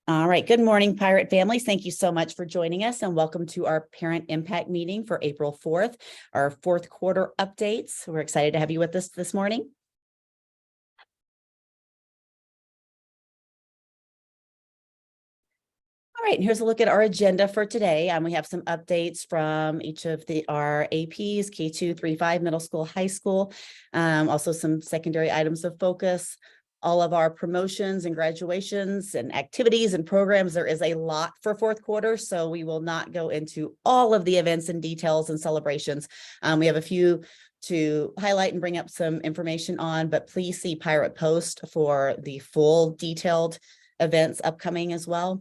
All right. Good morning, Pirate families. Thank you so much for joining us and welcome to our Parent Impact Meeting for April 4th, our fourth quarter updates. We're excited to have you with us this morning. All right, here's a look at our agenda for today. We have some updates from each of our APs, K2, 3, 5, middle school, high school, also some secondary items of focus. All of our promotions and graduations and activities and programs. There is a lot for fourth quarter, so we will not go into all of the events and details and celebrations. We have a few to highlight and bring up some information on, but please see Pirate Post for the full detailed events upcoming as well.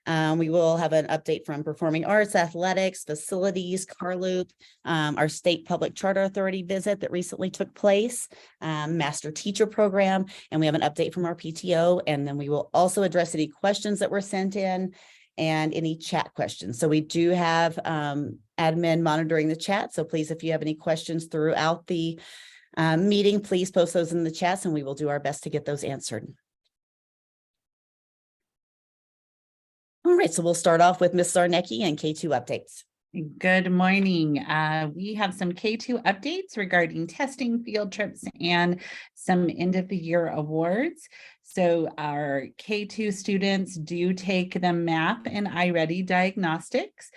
We will have an update from Performing Arts, Athletics, Facilities, Carloop, our State Public Charter Authority visit that recently took place, Master Teacher Program, and we have an update from our PTO, and then we will also address any questions that were sent in and any chat questions. So we do have admin monitoring the chat, so please, if you have any questions throughout the meeting, please post those in the chats and we will do our best to get those answered. All right, so we'll start off with Ms. Zarnecki and K2 updates. Good morning. We have some K2 updates regarding testing, field trips, and some end of the year awards. So our K2 students do take the MAP and iReady diagnostics.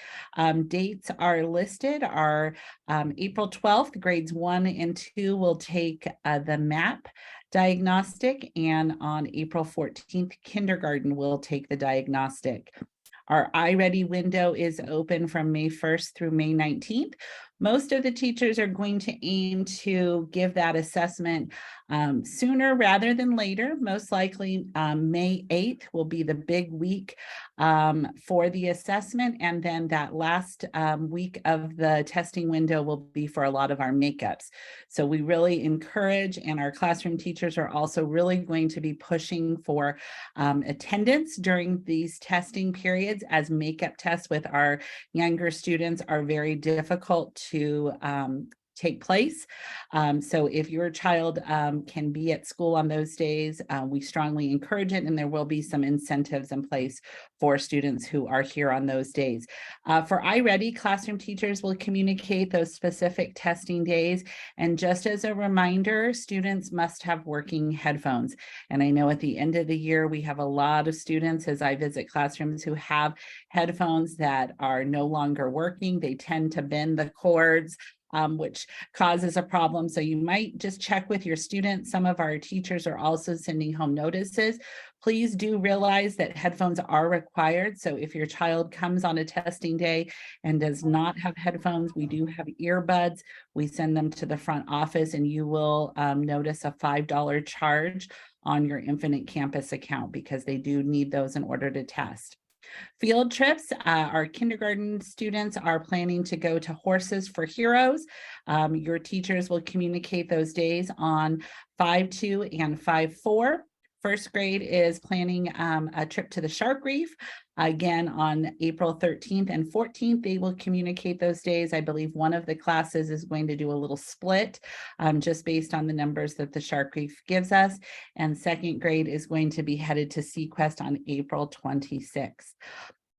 Dates are listed are April 12th, grades 1 and 2 will take the MAP diagnostic, and on April 14th, kindergarten will take the diagnostic. Our iReady window is open from May 1st through May 19th. Most of the teachers are going to aim to give that assessment sooner rather than later. Most likely May 8th will be the big week for the assessment. And then that last week of the testing window will be for a lot of our makeups. So we really encourage, and our classroom teachers are also really going to be pushing for attendance during these testing periods, as makeup tests with our younger students are very difficult to take place. So if your child can be at school on those days, we strongly encourage it, and there will be some incentives in place for students who are here on those days. For iReady, classroom teachers will communicate those specific testing days. And just as a reminder, students must have working headphones. And I know at the end of the year, we have a lot of students as I visit classrooms who have headphones that are no longer working. They tend to bend the cords, which causes a problem. So you might just check with your students. Some of our teachers are also sending home notices. Please do realize that headphones are required. So if your child comes on a testing day and does not have headphones, we do have earbuds. We send them to the front office, and you will notice a $5 charge on your Infinite Campus account because they do need those in order to test. Field trips, our kindergarten students are planning to go to Horses for Heroes. Your teachers will communicate those days on 5-2 and 5-4. First grade is planning a trip to the Shark Reef. Again, on April 13th and 14th, they will communicate those days. I believe one of the classes is going to do a little split just based on the numbers that the Shark Reef gives us. And second grade is going to be headed to Sequest on April 26th.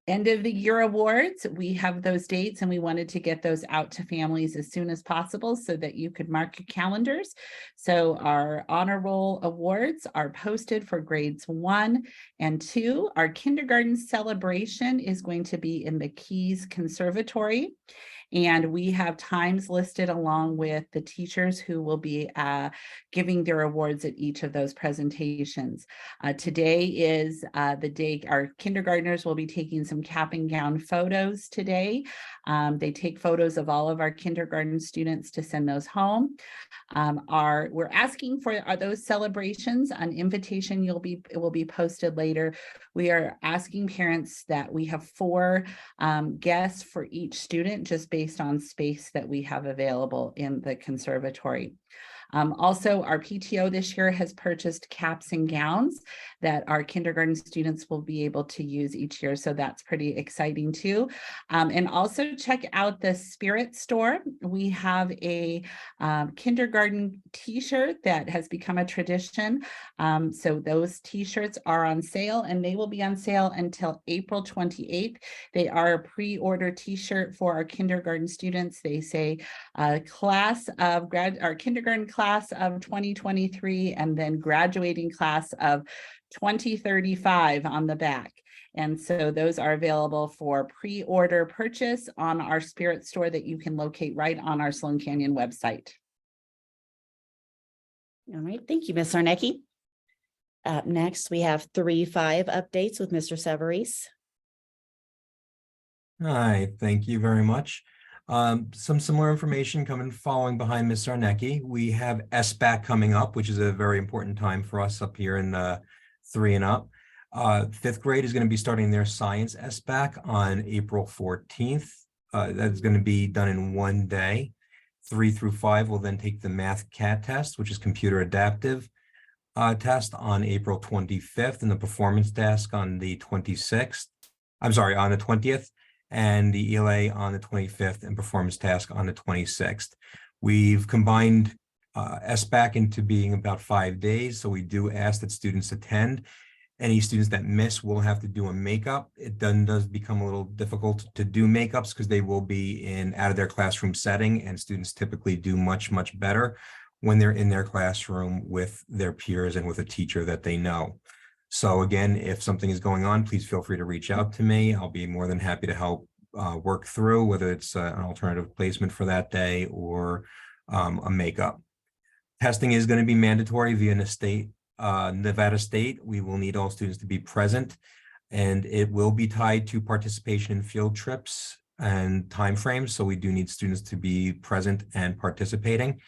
End of the year awards, we have those dates, and we wanted to get those out to families as soon as possible so that you could mark your calendars. So our honor roll awards are posted for grades 1 and 2. Our kindergarten celebration is going to be in the Keys Conservatory. And we have times listed along with the teachers who will be giving their awards at each of those presentations. Today is the day our kindergartners will be taking some cap and gown photos today. They take photos of all of our kindergarten students to send those home. We're asking for those celebrations. An invitation it will be posted later. We are asking parents that we have 4 guests for each student, just based on space that we have available in the conservatory. Also, our PTO this year has purchased caps and gowns that our kindergarten students will be able to use each year. So that's pretty exciting too. And also check out the Spirit store. We have a kindergarten t-shirt that has become a tradition. So those t-shirts are on sale, and they will be on sale until April 28th. They are a pre-order t-shirt for our kindergarten students. They say our kindergarten class of 2023, and then graduating class of 2035 on the back. And so those are available for pre-order purchase on our Spirit store that you can locate right on our Sloan Canyon website. All right, thank you, Ms. Sarnecki. Up next, we have 3-5 updates with Mr. Severis. Hi, thank you very much. Some similar information coming following behind Ms. Sarnecki. We have SBAC coming up, which is a very important time for us up here in the 3 and up. 5th grade is going to be starting their science SBAC on April 14th. That's going to be done in one day. 3 through 5 will then take the math CAT test, which is computer adaptive test, on April 25th, and the performance task on the 26th. I'm sorry, on the 20th, and the ELA on the 25th, and performance task on the 26th. We've combined SBAC into being about 5 days, so we do ask that students attend. Any students that miss will have to do a makeup. It then does become a little difficult to do makeups because they will be out of their classroom setting, and students typically do much better when they're in their classroom with their peers and with a teacher that they know. So again, if something is going on, please feel free to reach out to me. I'll be more than happy to help work through, whether it's an alternative placement for that day or a makeup. Testing is going to be mandatory via Nevada State. We will need all students to be present, and it will be tied to participation in field trips and timeframes. So we do need students to be present and participating.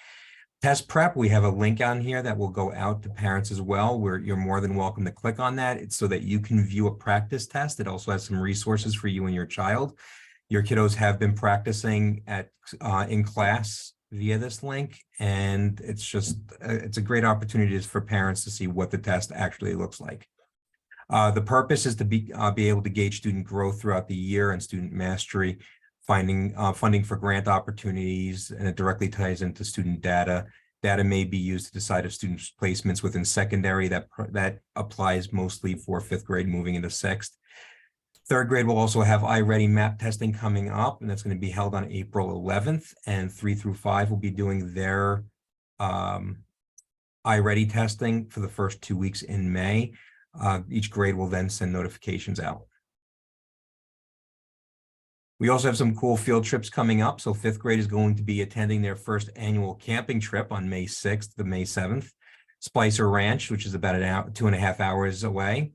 Test prep, we have a link on here that will go out to parents as well, where you're more than welcome to click on that. It's so that you can view a practice test. It also has some resources for you and your child. Your kiddos have been practicing in class via this link, and it's a great opportunity for parents to see what the test actually looks like. The purpose is to be able to gauge student growth throughout the year and student mastery, finding funding for grant opportunities, and it directly ties into student data. Data may be used to decide if students' placements within secondary. That applies mostly for 5th grade moving into 6th. 3rd grade will also have iReady map testing coming up, and that's going to be held on April 11th, and 3 through 5 will be doing their iReady testing for the first 2 weeks in May. Each grade will then send notifications out. We also have some cool field trips coming up. So 5th grade is going to be attending their first annual camping trip on May 6th to May 7th. Spicer Ranch, which is about 2.5 hours away.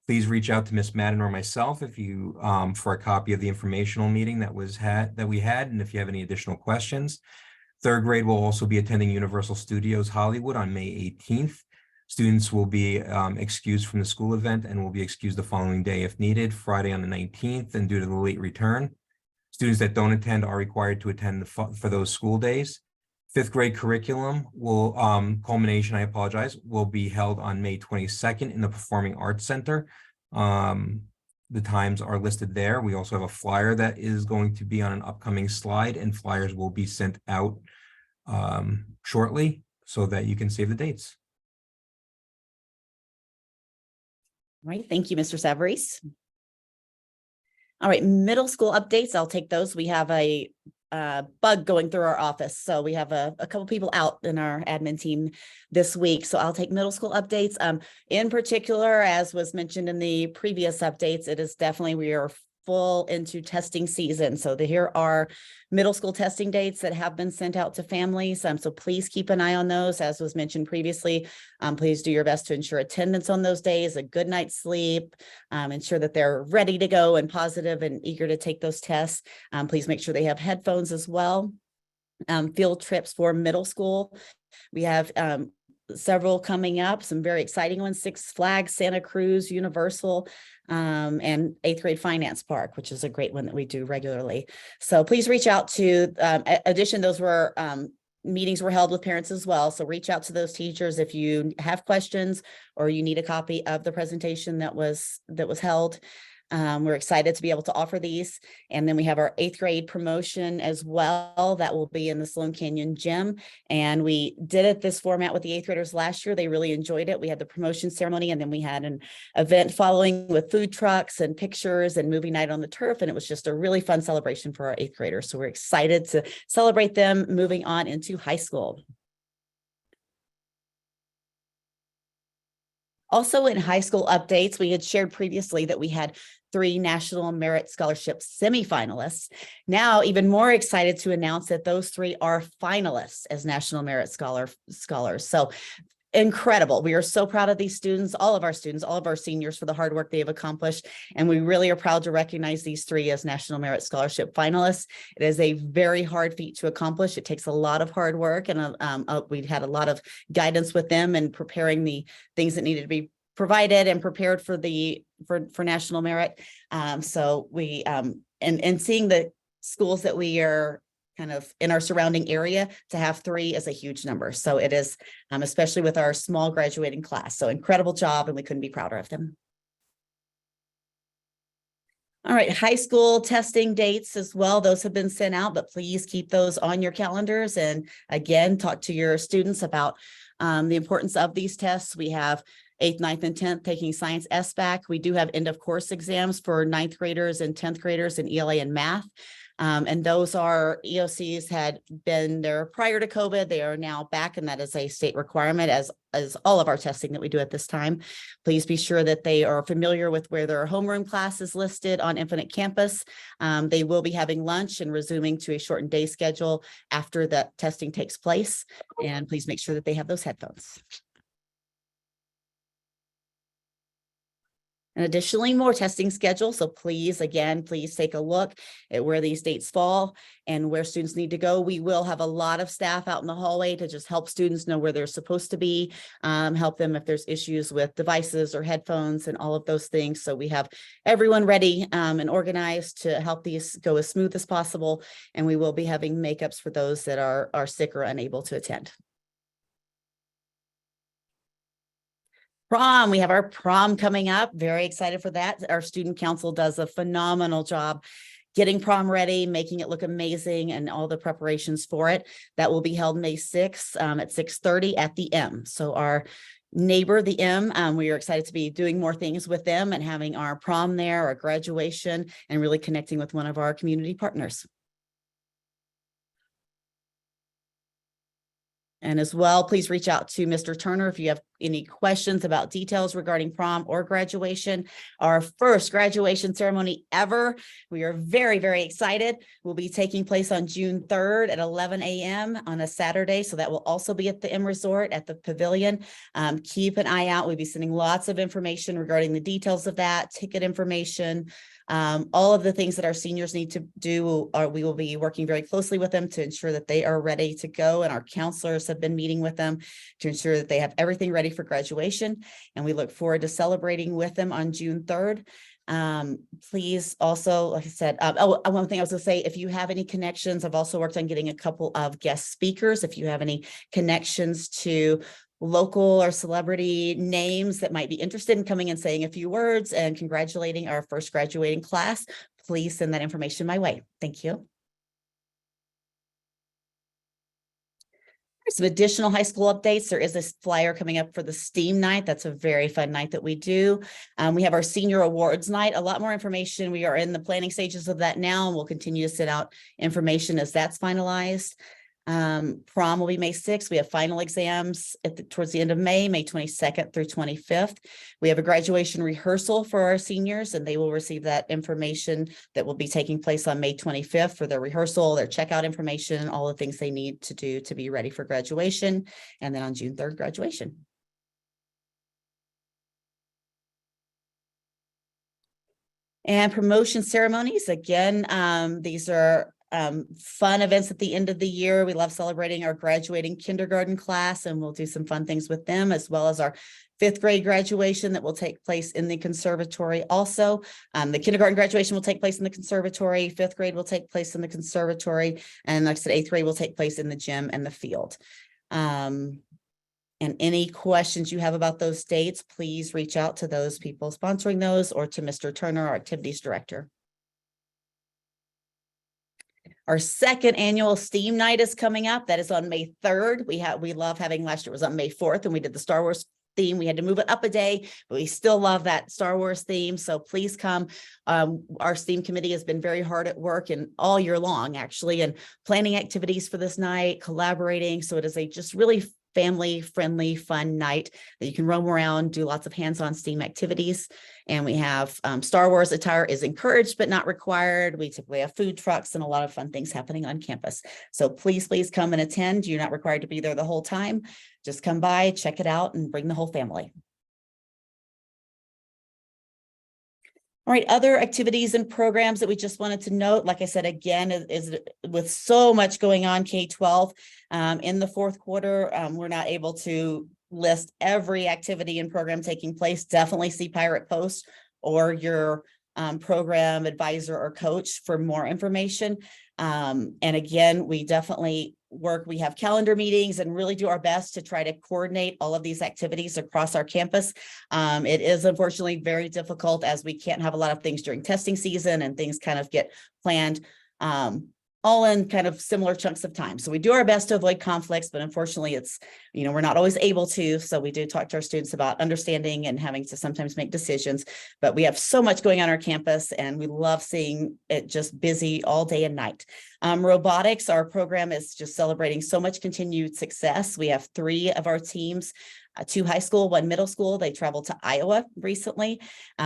Please reach out to Miss Madden or myself if you for a copy of the informational meeting that we had, and if you have any additional questions. 3rd grade will also be attending Universal Studios Hollywood on May 18th. Students will be excused from the school event and will be excused the following day if needed, Friday on the 19th, and due to the late return. Students that don't attend are required to attend for those school days. 5th grade curriculum will will be held on May 22nd in the Performing Arts Center. The times are listed there. We also have a flyer that is going to be on an upcoming slide, and flyers will be sent out shortly so that you can save the dates. All right, thank you, Mr. Severis. All right, middle school updates. I'll take those. We have a bug going through our office. So we have a couple people out in our admin team this week. So I'll take middle school updates. In particular, as was mentioned in the previous updates, it is definitely, we are full into testing season. So here are middle school testing dates that have been sent out to families. So please keep an eye on those. As was mentioned previously, please do your best to ensure attendance on those days, a good night's sleep, ensure that they're ready to go and positive and eager to take those tests. Please make sure they have headphones as well. Field trips for middle school. We have several coming up, some very exciting ones: Six Flags, Santa Cruz, Universal, and 8th grade Finance Park, which is a great one that we do regularly. So please reach out to, addition, those were meetings were held with parents as well. So reach out to those teachers if you have questions or you need a copy of the presentation that was held. We're excited to be able to offer these. And then we have our 8th grade promotion as well. That will be in the Sloan Canyon Gym. And we did it this format with the 8th graders last year. They really enjoyed it. We had the promotion ceremony, and then we had an event following with food trucks and pictures and movie night on the turf. And it was just a really fun celebration for our 8th graders. So we're excited to celebrate them moving on into high school. Also in high school updates, we had shared previously that we had 3 National Merit Scholarship semifinalists. Now, even more excited to announce that those 3 are finalists as National Merit Scholars. So incredible. We are so proud of these students, all of our seniors, for the hard work they have accomplished. And we really are proud to recognize these 3 as National Merit Scholarship finalists. It is a very hard feat to accomplish. It takes a lot of hard work, and we've had a lot of guidance with them and preparing the things that needed to be provided and prepared for for National Merit. So we and seeing the schools that we are kind of in our surrounding area, to have 3 is a huge number. So it is, especially with our small graduating class. So incredible job, and we couldn't be prouder of them. All right, high school testing dates as well. Those have been sent out, but please keep those on your calendars. And again, talk to your students about the importance of these tests. We have 8th, 9th, and 10th taking science SBAC. We do have end of course exams for 9th graders and 10th graders in ELA and math. And those are EOCs had been there prior to COVID. They are now back, and that is a state requirement as all of our testing that we do at this time. Please be sure that they are familiar with where their homeroom class is listed on Infinite Campus. They will be having lunch and resuming to a shortened day schedule after the testing takes place. And please make sure that they have those headphones. And additionally, more testing schedule. So please take a look at where these dates fall and where students need to go. We will have a lot of staff out in the hallway to just help students know where they're supposed to be, help them if there's issues with devices or headphones and all of those things. So we have everyone ready and organized to help these go as smooth as possible. And we will be having makeups for those that are sick or unable to attend. Prom, we have our prom coming up. Very excited for that. Our student council does a phenomenal job getting prom ready, making it look amazing, and all the preparations for it. That will be held May 6th at 6:30 at the M. So our neighbor, the M, we are excited to be doing more things with them and having our prom there, our graduation, and really connecting with one of our community partners. And as well, please reach out to Mr. Turner if you have any questions about details regarding prom or graduation. Our first graduation ceremony ever. We are very, very excited. Will be taking place on June 3rd at 11 a.m. on a Saturday. So that will also be at the M Resort at the Pavilion. Keep an eye out. We'll be sending lots of information regarding the details of that, ticket information, all of the things that our seniors need to do. We will be working very closely with them to ensure that they are ready to go. And our counselors have been meeting with them to ensure that they have everything ready for graduation. And we look forward to celebrating with them on June 3rd. Please also, like I said, one thing I was gonna say, if you have any connections, I've also worked on getting a couple of guest speakers. If you have any connections to local or celebrity names that might be interested in coming and saying a few words and congratulating our first graduating class, please send that information my way. Thank you. Some additional high school updates. There is this flyer coming up for the STEAM night. That's a very fun night that we do. We have our senior awards night. A lot more information. We are in the planning stages of that now, and we'll continue to send out information as that's finalized. Prom will be May 6th. We have final exams towards the end of May 22nd through 25th. We have a graduation rehearsal for our seniors, and they will receive that information that will be taking place on May 25th for their rehearsal, their checkout information, all the things they need to do to be ready for graduation. And then on June 3rd, graduation. And promotion ceremonies, again, these are fun events at the end of the year. We love celebrating our graduating kindergarten class, and we'll do some fun things with them, as well as our 5th grade graduation that will take place in the conservatory also. The kindergarten graduation will take place in the conservatory, 5th grade will take place in the conservatory, and like I said, 8th grade will take place in the gym and the field. And any questions you have about those dates, please reach out to those people sponsoring those or to Mr. Turner, our activities director. Our 2nd annual STEAM night is coming up. That is on May 3rd. We love having, last year it was on May 4th, and we did the Star Wars theme. We had to move it up a day, but we still love that Star Wars theme. So please come. Our STEAM committee has been very hard at work and all year long, actually, and planning activities for this night, collaborating. So it is a just really family-friendly, fun night that you can roam around, do lots of hands-on STEAM activities. And we have Star Wars attire is encouraged, but not required. We typically have food trucks and a lot of fun things happening on campus. So please come and attend. You're not required to be there the whole time. Just come by, check it out, and bring the whole family. All right, other activities and programs that we just wanted to note, like I said, again, is with so much going on K-12 in the 4th quarter, we're not able to list every activity and program taking place. Definitely see Pirate Post or your program advisor or coach for more information. And again, we definitely we have calendar meetings and really do our best to try to coordinate all of these activities across our campus. It is unfortunately very difficult as we can't have a lot of things during testing season and things kind of get planned all in kind of similar chunks of time. So we do our best to avoid conflicts, but unfortunately it's, we're not always able to. So we do talk to our students about understanding and having to sometimes make decisions, but we have so much going on our campus and we love seeing it just busy all day and night. Robotics, our program is just celebrating so much continued success. We have 3 of our teams, 2 high school, 1 middle school. They traveled to Iowa recently.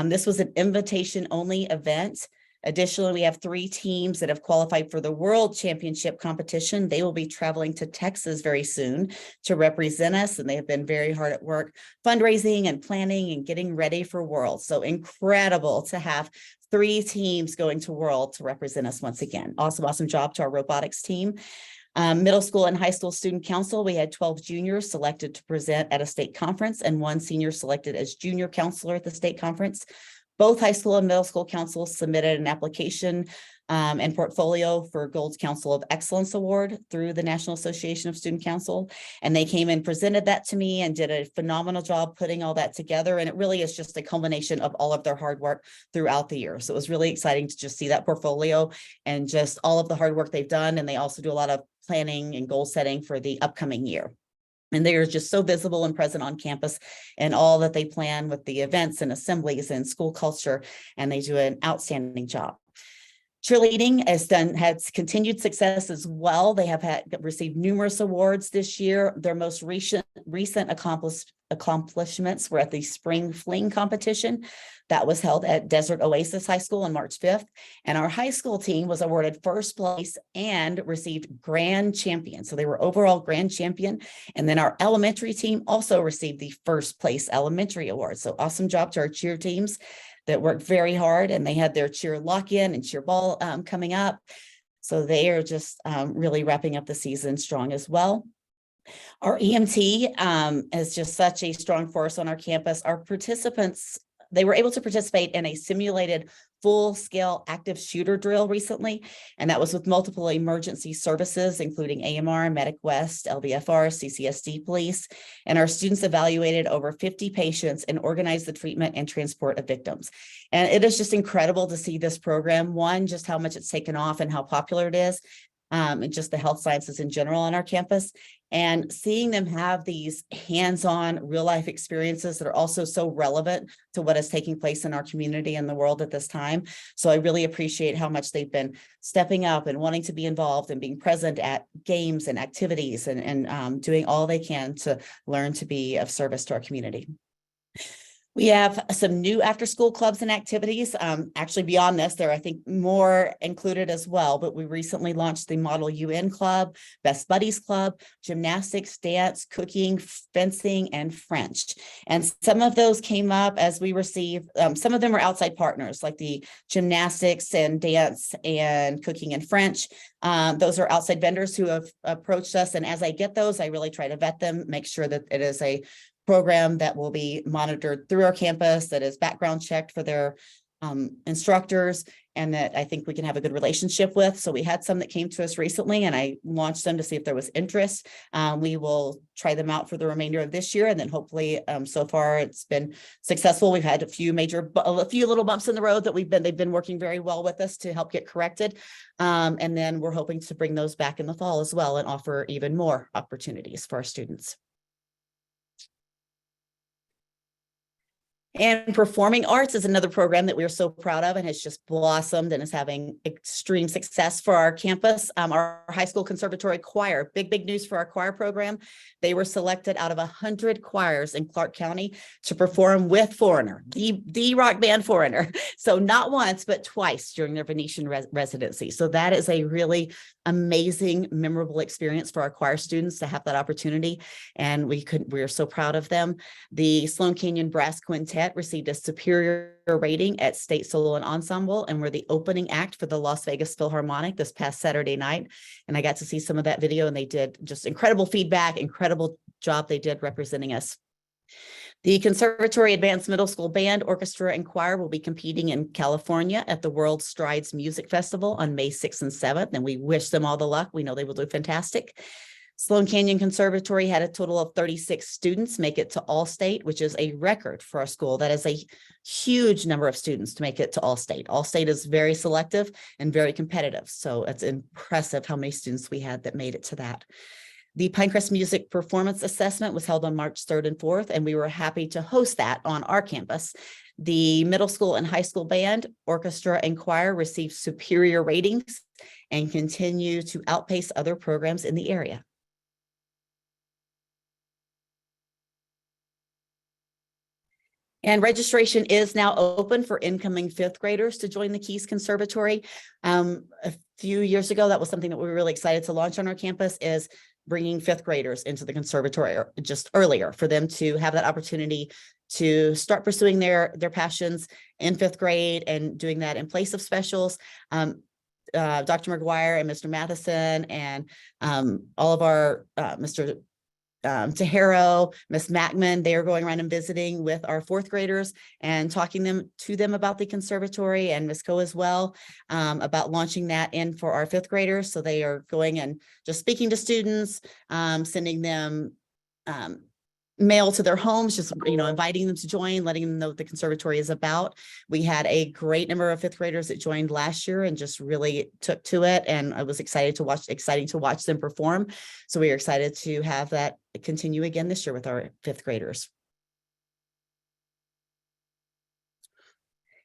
This was an invitation only event. Additionally, we have 3 teams that have qualified for the World Championship competition. They will be traveling to Texas very soon to represent us, and they have been very hard at work fundraising and planning and getting ready for World. So incredible to have 3 teams going to World to represent us once again. Awesome job to our robotics team. Middle school and high school student council, we had 12 juniors selected to present at a state conference and 1 senior selected as junior counselor at the state conference. Both high school and middle school councils submitted an application and portfolio for Gold Council of Excellence Award through the National Association of Student Council. And they came and presented that to me and did a phenomenal job putting all that together. And it really is just a culmination of all of their hard work throughout the year. So it was really exciting to just see that portfolio and just all of the hard work they've done. And they also do a lot of planning and goal setting for the upcoming year. And they are just so visible and present on campus and all that they plan with the events and assemblies and school culture, and they do an outstanding job. Cheerleading has continued success as well. They have received numerous awards this year. Their most recent accomplishments were at the Spring Fling competition that was held at Desert Oasis High School on March 5th. And our high school team was awarded 1st place and received grand champion. So they were overall grand champion. And then our elementary team also received the 1st place elementary award. So awesome job to our cheer teams that worked very hard, and they had their cheer lock-in and cheer ball coming up. So they are just really wrapping up the season strong as well. Our EMT is just such a strong force on our campus. Our participants, they were able to participate in a simulated full-scale active shooter drill recently, and that was with multiple emergency services, including AMR, Medic West, LBFR, CCSD Police, and our students evaluated over 50 patients and organized the treatment and transport of victims. And it is just incredible to see this program, one, just how much it's taken off and how popular it is, and just the health sciences in general on our campus, and seeing them have these hands-on real-life experiences that are also so relevant to what is taking place in our community and the world at this time. So I really appreciate how much they've been stepping up and wanting to be involved and being present at games and activities and doing all they can to learn to be of service to our community. We have some new after-school clubs and activities. Actually beyond this, there are, I think, more included as well, but we recently launched the Model UN Club, Best Buddies Club, gymnastics, dance, cooking, fencing, and French. And some of those came up as we received, some of them are outside partners, like the gymnastics and dance and cooking and French. Those are outside vendors who have approached us. And as I get those, I really try to vet them, make sure that it is a program that will be monitored through our campus, that is background checked for their instructors, and that I think we can have a good relationship with. So we had some that came to us recently, and I launched them to see if there was interest. We will try them out for the remainder of this year, and then hopefully, so far it's been successful. We've had a few little bumps in the road that they've been working very well with us to help get corrected. And then we're hoping to bring those back in the fall as well and offer even more opportunities for our students. And performing arts is another program that we are so proud of and has just blossomed and is having extreme success for our campus. Our high school conservatory choir, big news for our choir program. They were selected out of 100 choirs in Clark County to perform with Foreigner, the rock band Foreigner. So not once, but twice during their Venetian residency. So that is a really amazing, memorable experience for our choir students to have that opportunity. And we're so proud of them. The Sloan Canyon Brass Quintet received a superior rating at State Solo and Ensemble, and were the opening act for the Las Vegas Philharmonic this past Saturday night. And I got to see some of that video, and they did just incredible feedback, incredible job they did representing us. The Conservatory Advanced Middle School Band, Orchestra, and Choir will be competing in California at the World Strides Music Festival on May 6th and 7th, and we wish them all the luck. We know they will do fantastic. Sloan Canyon Conservatory had a total of 36 students make it to All-State, which is a record for our school. That is a huge number of students to make it to All-State. All-State is very selective and very competitive, so it's impressive how many students we had that made it to that. The Pinecrest Music Performance Assessment was held on March 3rd and 4th, and we were happy to host that on our campus. The middle school and high school band, orchestra, and choir received superior ratings and continue to outpace other programs in the area. And registration is now open for incoming fifth graders to join the Keys Conservatory. A few years ago, that was something that we were really excited to launch on our campus, is bringing fifth graders into the conservatory just earlier for them to have that opportunity to start pursuing their passions in fifth grade and doing that in place of specials. Dr. McGuire and Mr. Matheson and all of our Mr. Tahero, Miss Mackman, they are going around and visiting with our fourth graders and talking to them about the conservatory, and Miss Co as well, about launching that in for our fifth graders. So they are going and just speaking to students, sending them mail to their homes, just, inviting them to join, letting them know what the conservatory is about. We had a great number of fifth graders that joined last year and just really took to it. And I was exciting to watch them perform. So we are excited to have that continue again this year with our fifth graders.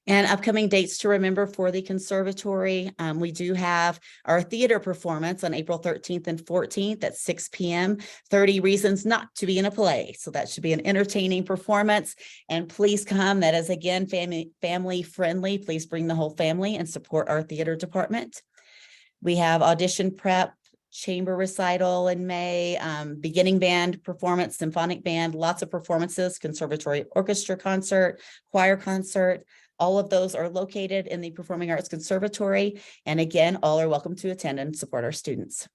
And upcoming dates to remember for the conservatory. We do have our theater performance on April 13th and 14th at 6 p.m. 30 Reasons Not to Be in a Play. So that should be an entertaining performance. And please come. That is, again, family friendly. Please bring the whole family and support our theater department. We have audition prep, chamber recital in May, beginning band performance, symphonic band, lots of performances, conservatory orchestra concert, choir concert. All of those are located in the Performing Arts Conservatory. And again, all are welcome to attend and support our students.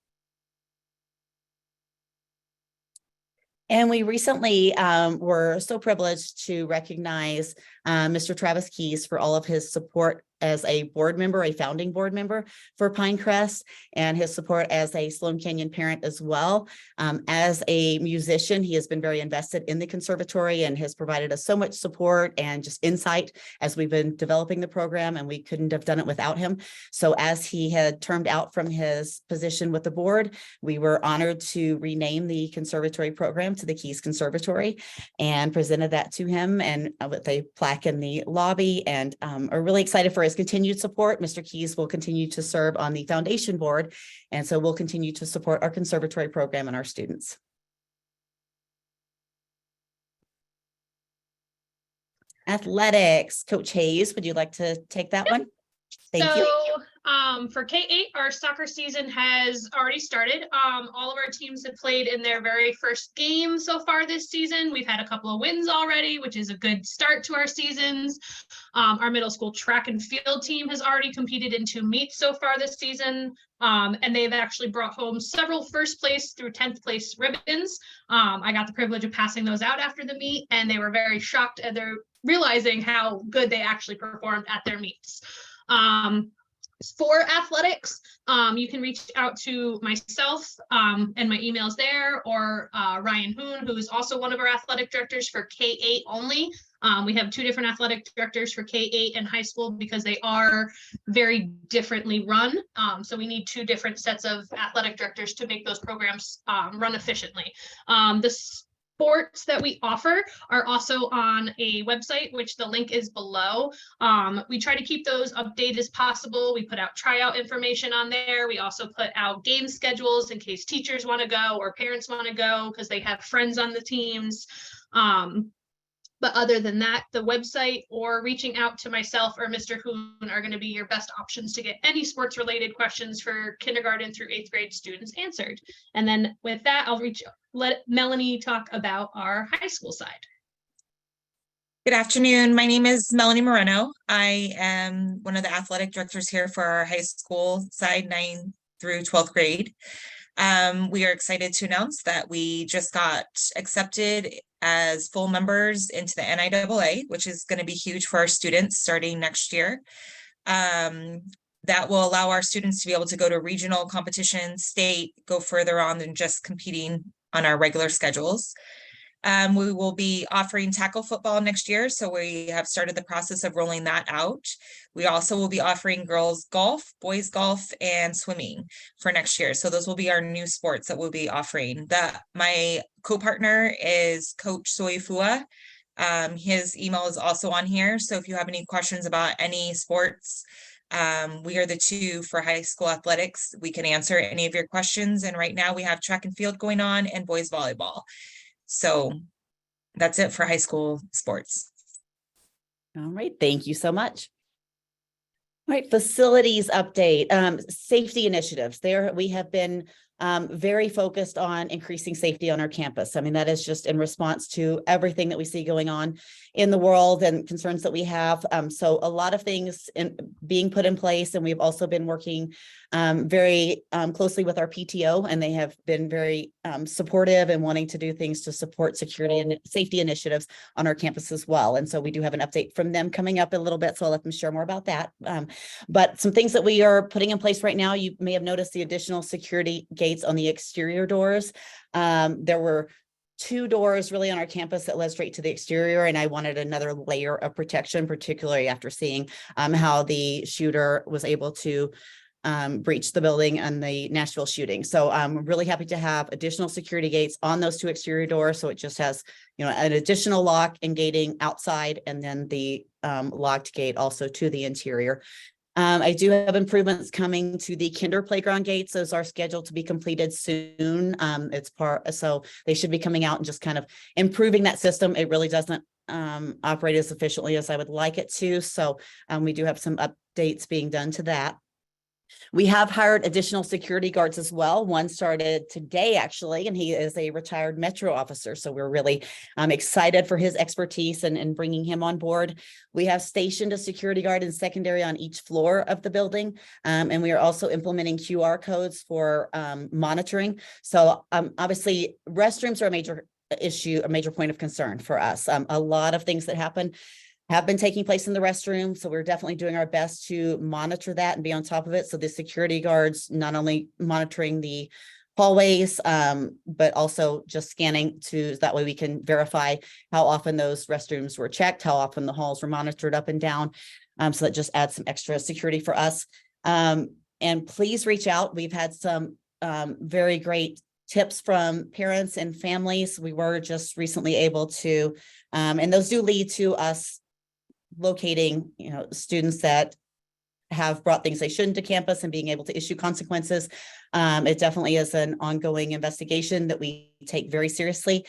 And we recently were so privileged to recognize Mr. Travis Keys for all of his support as a board member, a founding board member for Pinecrest, and his support as a Sloan Canyon parent as well. As a musician, he has been very invested in the conservatory and has provided us so much support and just insight as we've been developing the program, and we couldn't have done it without him. So as he had termed out from his position with the board, we were honored to rename the conservatory program to the Keys Conservatory and presented that to him, and with a plaque in the lobby, and are really excited for his continued support. Mr. Keys will continue to serve on the foundation board, and so we'll continue to support our conservatory program and our students. Athletics, Coach Hayes, would you like to take that one? Thank you. For K-8, our soccer season has already started. All of our teams have played in their very first game so far this season. We've had a couple of wins already, which is a good start to our seasons. Our middle school track and field team has already competed in 2 meets so far this season. And they've actually brought home several first place through 10th place ribbons. I got the privilege of passing those out after the meet, and they were very shocked at their realizing how good they actually performed at their meets. For athletics, you can reach out to myself and my email's there, or Ryan Hoon, who is also one of our athletic directors for K-8 only. We have 2 different athletic directors for K-8 and high school because they are very differently run. So we need 2 different sets of athletic directors to make those programs run efficiently. The sports that we offer are also on a website, which the link is below. We try to keep those updated as possible. We put out tryout information on there. We also put out game schedules in case teachers want to go or parents want to go because they have friends on the teams. But other than that, the website or reaching out to myself or Mr. Hoon are going to be your best options to get any sports related questions for kindergarten through 8th grade students answered. And then with that, let Melanie talk about our high school side. Good afternoon. My name is Melanie Moreno. I am one of the athletic directors here for our high school side, 9th through 12th grade. We are excited to announce that we just got accepted as full members into the NIAA, which is going to be huge for our students starting next year. That will allow our students to be able to go to regional competitions, state, go further on than just competing on our regular schedules. We will be offering tackle football next year, so we have started the process of rolling that out. We also will be offering girls golf, boys golf, and swimming for next year. So those will be our new sports that we'll be offering. My co-partner is Coach Soifua. His email is also on here. So if you have any questions about any sports, we are the 2 for high school athletics. We can answer any of your questions. And right now we have track and field going on and boys volleyball. So that's it for high school sports. All right, thank you so much. All right, facilities update, safety initiatives. There we have been very focused on increasing safety on our campus. I mean, that is just in response to everything that we see going on in the world and concerns that we have. So a lot of things being put in place, and we've also been working very closely with our PTO, and they have been very supportive and wanting to do things to support security and safety initiatives on our campus as well. And so we do have an update from them coming up a little bit, so I'll let them share more about that. But some things that we are putting in place right now, you may have noticed the additional security gates on the exterior doors. There were 2 doors really on our campus that led straight to the exterior, and I wanted another layer of protection, particularly after seeing how the shooter was able to breach the building and the Nashville shooting. So I'm really happy to have additional security gates on those 2 exterior doors. So it just has, an additional lock and gating outside, and then the locked gate also to the interior. I do have improvements coming to the kinder playground gates. Those are scheduled to be completed soon. So they should be coming out and just kind of improving that system. It really doesn't operate as efficiently as I would like it to. So we do have some updates being done to that. We have hired additional security guards as well. One started today, actually, and he is a retired Metro officer. So we're really excited for his expertise and bringing him on board. We have stationed a security guard in secondary on each floor of the building. And we are also implementing QR codes for monitoring. So obviously, restrooms are a major issue, a major point of concern for us. A lot of things that have been taking place in the restroom. So we're definitely doing our best to monitor that and be on top of it. So the security guards, not only monitoring the hallways, but also just scanning so that way we can verify how often those restrooms were checked, how often the halls were monitored up and down. So that just adds some extra security for us. And please reach out. We've had some very great tips from parents and families. We were just recently able to, and those do lead to us locating, students that have brought things they shouldn't to campus and being able to issue consequences. It definitely is an ongoing investigation that we take very seriously.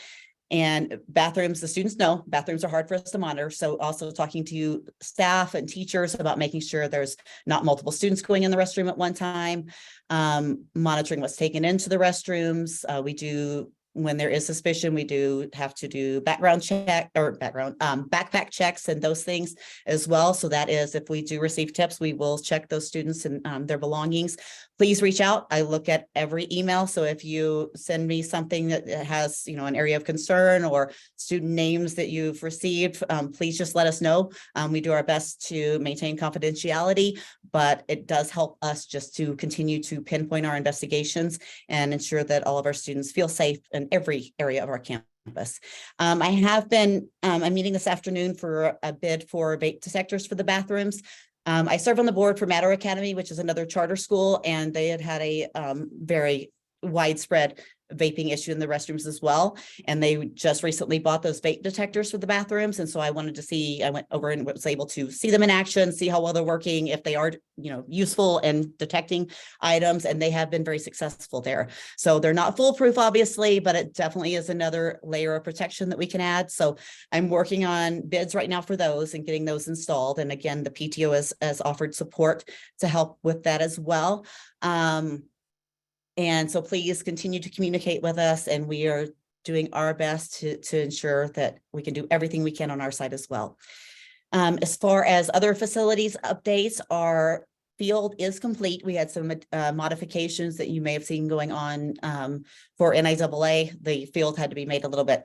And bathrooms, the students know bathrooms are hard for us to monitor. So also talking to staff and teachers about making sure there's not multiple students going in the restroom at one time. Monitoring what's taken into the restrooms. We do, when there is suspicion, we do have to do background check or backpack checks and those things as well. So that is, if we do receive tips, we will check those students and their belongings. Please reach out. I look at every email. So if you send me something that has, an area of concern or student names that you've received, please just let us know. We do our best to maintain confidentiality, but it does help us just to continue to pinpoint our investigations and ensure that all of our students feel safe in every area of our campus. I'm meeting this afternoon for a bid for vape detectors for the bathrooms. I serve on the board for Matter Academy, which is another charter school, and they had a very widespread vaping issue in the restrooms as well. And they just recently bought those vape detectors for the bathrooms. And so I wanted to see, I went over and was able to see them in action, see how well they're working, if they are, useful and detecting items, and they have been very successful there. So they're not foolproof, obviously, but it definitely is another layer of protection that we can add. So I'm working on bids right now for those and getting those installed. And again, the PTO has offered support to help with that as well. And so please continue to communicate with us, and we are doing our best to ensure that we can do everything we can on our side as well. As far as other facilities updates, our field is complete. We had some modifications that you may have seen going on for NIAA. The field had to be made a little bit,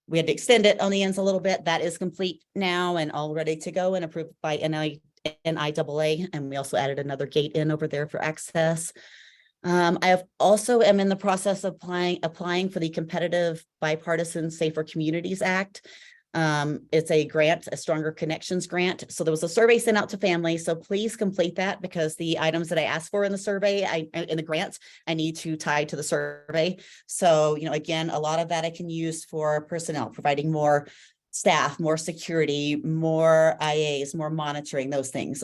we had to extend it on the ends a little bit. That is complete now and all ready to go and approved by NIAA. And we also added another gate in over there for access. I am in the process of applying for the Competitive Bipartisan Safer Communities Act. It's a grant, a Stronger Connections grant. So there was a survey sent out to families. So please complete that, because the items that I asked for in the survey, in the grants, I need to tie to the survey. So, again, a lot of that I can use for personnel, providing more staff, more security, more IAs, more monitoring, those things.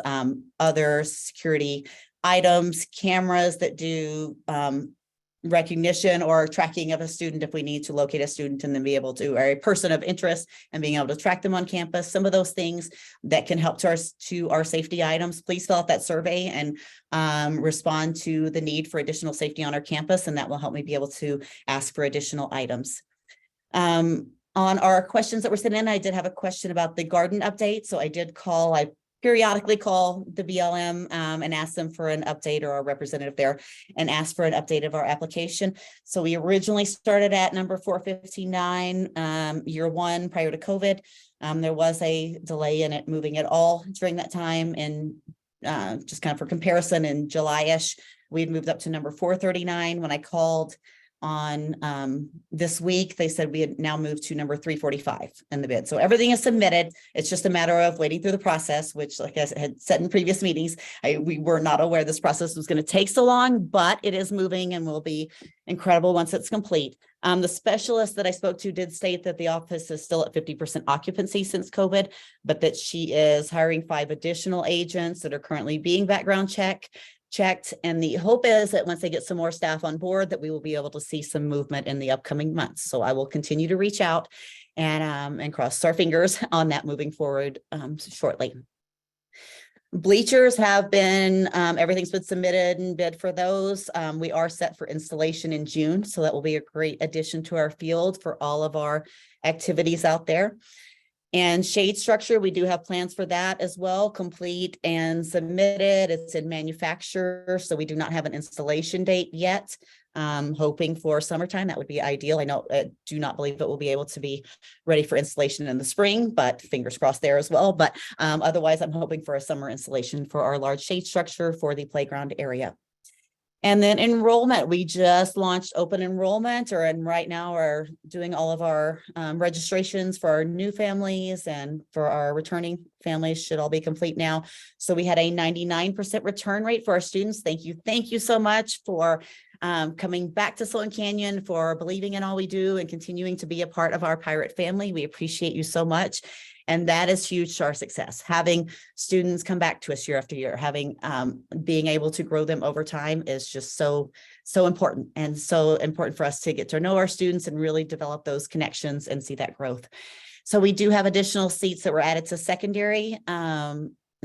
Other security items, cameras that do recognition or tracking of a student if we need to locate a student and then be able to, or a person of interest, and being able to track them on campus. Some of those things that can help to our safety items. Please fill out that survey and respond to the need for additional safety on our campus, and that will help me be able to ask for additional items. On our questions that were sent in, I did have a question about the garden update. So I periodically call the BLM and ask them for an update, or a representative there, and ask for an update of our application. So we originally started at number 459, year one prior to COVID. There was a delay in it moving at all during that time. And just kind of for comparison, in July-ish, we had moved up to number 439. When I called on this week, they said we had now moved to number 345 in the bid. So everything is submitted. It's just a matter of waiting through the process, which, like I had said in previous meetings, we were not aware this process was going to take so long, but it is moving and will be incredible once it's complete. The specialist that I spoke to did state that the office is still at 50% occupancy since COVID, but that she is hiring 5 additional agents that are currently being background checked. And the hope is that once they get some more staff on board, that we will be able to see some movement in the upcoming months. So I will continue to reach out and cross our fingers on that moving forward shortly. Bleachers have been, everything's been submitted and bid for those. We are set for installation in June. So that will be a great addition to our field for all of our activities out there. And shade structure, we do have plans for that as well, complete and submitted. It's in manufacture, so we do not have an installation date yet. Hoping for summertime, that would be ideal. I do not believe it will be able to be ready for installation in the spring, but fingers crossed there as well. But otherwise, I'm hoping for a summer installation for our large shade structure for the playground area. And then enrollment, we just launched open enrollment, and right now are doing all of our registrations for our new families, and for our returning families should all be complete now. So we had a 99% return rate for our students. Thank you so much for coming back to Sloan Canyon, for believing in all we do and continuing to be a part of our Pirate family. We appreciate you so much. And that is huge to our success. Having students come back to us year after year, having being able to grow them over time is just so important, and so important for us to get to know our students and really develop those connections and see that growth. So we do have additional seats that were added to secondary.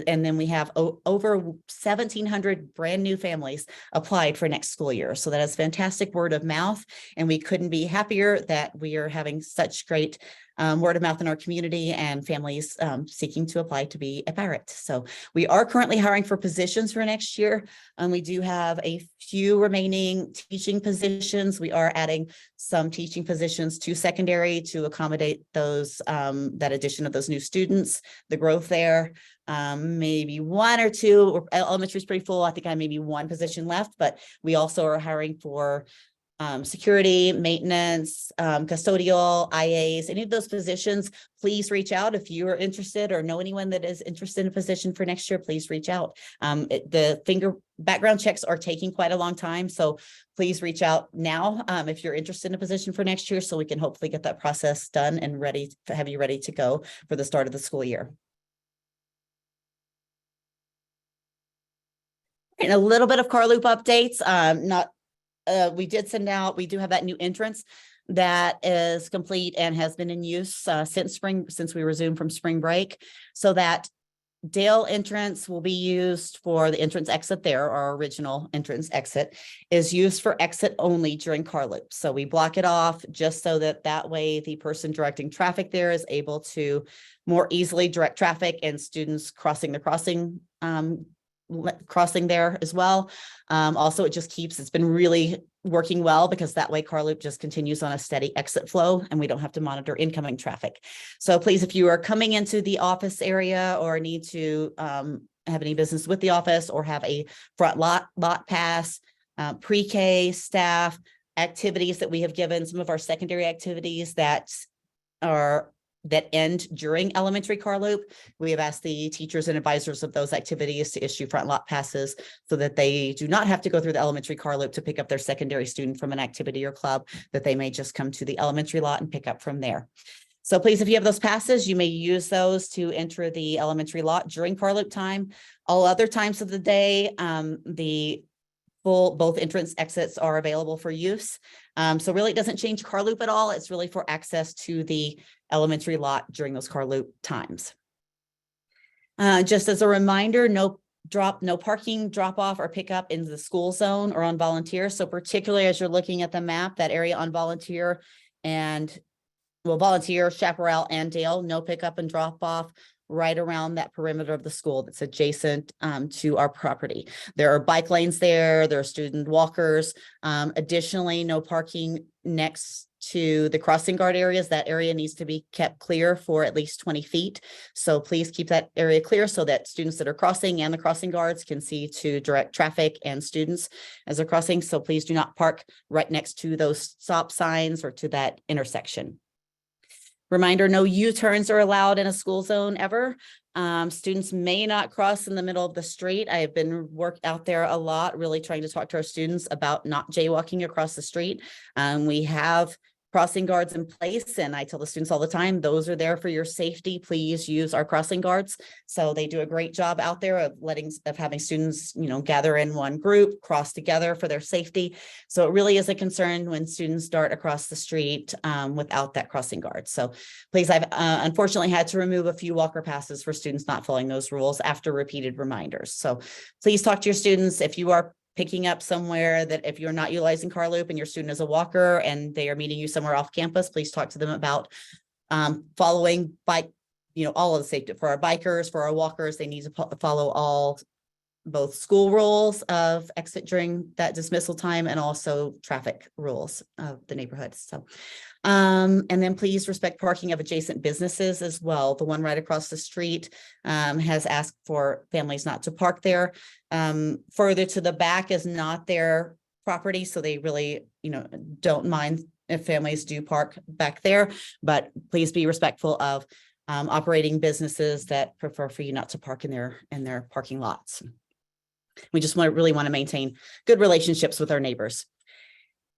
And then we have over 1,700 brand new families applied for next school year. So that is fantastic word of mouth. And we couldn't be happier that we are having such great word of mouth in our community and families seeking to apply to be a Pirate. So we are currently hiring for positions for next year. We do have a few remaining teaching positions. We are adding some teaching positions to secondary to accommodate those, that addition of those new students, the growth there. Maybe one or two. Elementary is pretty full. I think I have maybe one position left, but we also are hiring for security, maintenance, custodial, IAs, any of those positions. Please reach out if you are interested or know anyone that is interested in a position for next year. Please reach out. The background checks are taking quite a long time, so please reach out now if you're interested in a position for next year, so we can hopefully get that process done and ready to have you ready to go for the start of the school year. And a little bit of Car Loop updates. We did send out, we do have that new entrance that is complete and has been in use since we resumed from spring break. So that Dale entrance will be used for the entrance exit there. Our original entrance exit is used for exit only during Car Loop. So we block it off just so that way the person directing traffic there is able to more easily direct traffic, and students crossing the crossing there as well. Also, it's been really working well, because that way Car Loop just continues on a steady exit flow and we don't have to monitor incoming traffic. So please, if you are coming into the office area or need to have any business with the office or have a front lot pass, pre-K staff activities that we have given, some of our secondary activities that end during elementary Car Loop, we have asked the teachers and advisors of those activities to issue front lot passes so that they do not have to go through the elementary Car Loop to pick up their secondary student from an activity or club, that they may just come to the elementary lot and pick up from there. So please, if you have those passes, you may use those to enter the elementary lot during Car Loop time. All other times of the day, both entrance exits are available for use. So really it doesn't change Car Loop at all. It's really for access to the elementary lot during those Car Loop times. Just as a reminder, no parking, drop off or pick up in the school zone or on Volunteer. So particularly as you're looking at the map, that area on Volunteer Volunteer, Chaparral and Dale, no pickup and drop off right around that perimeter of the school that's adjacent to our property. There are bike lanes there are student walkers. Additionally, no parking next to the crossing guard areas. That area needs to be kept clear for at least 20 feet. So please keep that area clear so that students that are crossing and the crossing guards can see to direct traffic and students as they're crossing. So please do not park right next to those stop signs or to that intersection. Reminder, no U-turns are allowed in a school zone ever. Students may not cross in the middle of the street. I have been out there a lot, really trying to talk to our students about not jaywalking across the street. We have crossing guards in place, and I tell the students all the time, those are there for your safety. Please use our crossing guards. So they do a great job out there of having students, gather in one group, cross together for their safety. So it really is a concern when students dart across the street without that crossing guard. So please, I've unfortunately had to remove a few walker passes for students not following those rules after repeated reminders. So please talk to your students if you are picking up somewhere, that if you're not utilizing Car Loop and your student is a walker and they are meeting you somewhere off campus, please talk to them about following all of the safety for our bikers, for our walkers. They need to follow both school rules of exit during that dismissal time and also traffic rules of the neighborhood. So, and then please respect parking of adjacent businesses as well. The one right across the street has asked for families not to park there. Further to the back is not their property, so they really, don't mind if families do park back there, but please be respectful of operating businesses that prefer for you not to park in their parking lots. We just really want to maintain good relationships with our neighbors.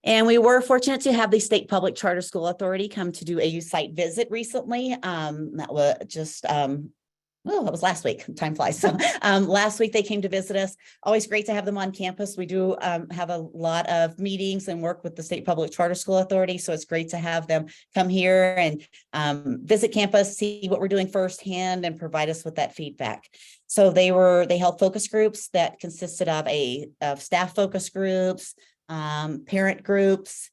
And we were fortunate to have the State Public Charter School Authority come to do a site visit recently. That was just, oh, that was last week. Time flies. So last week they came to visit us. Always great to have them on campus. We do have a lot of meetings and work with the State Public Charter School Authority. So it's great to have them come here and visit campus, see what we're doing firsthand, and provide us with that feedback. So they held focus groups that consisted of staff focus groups, parent groups,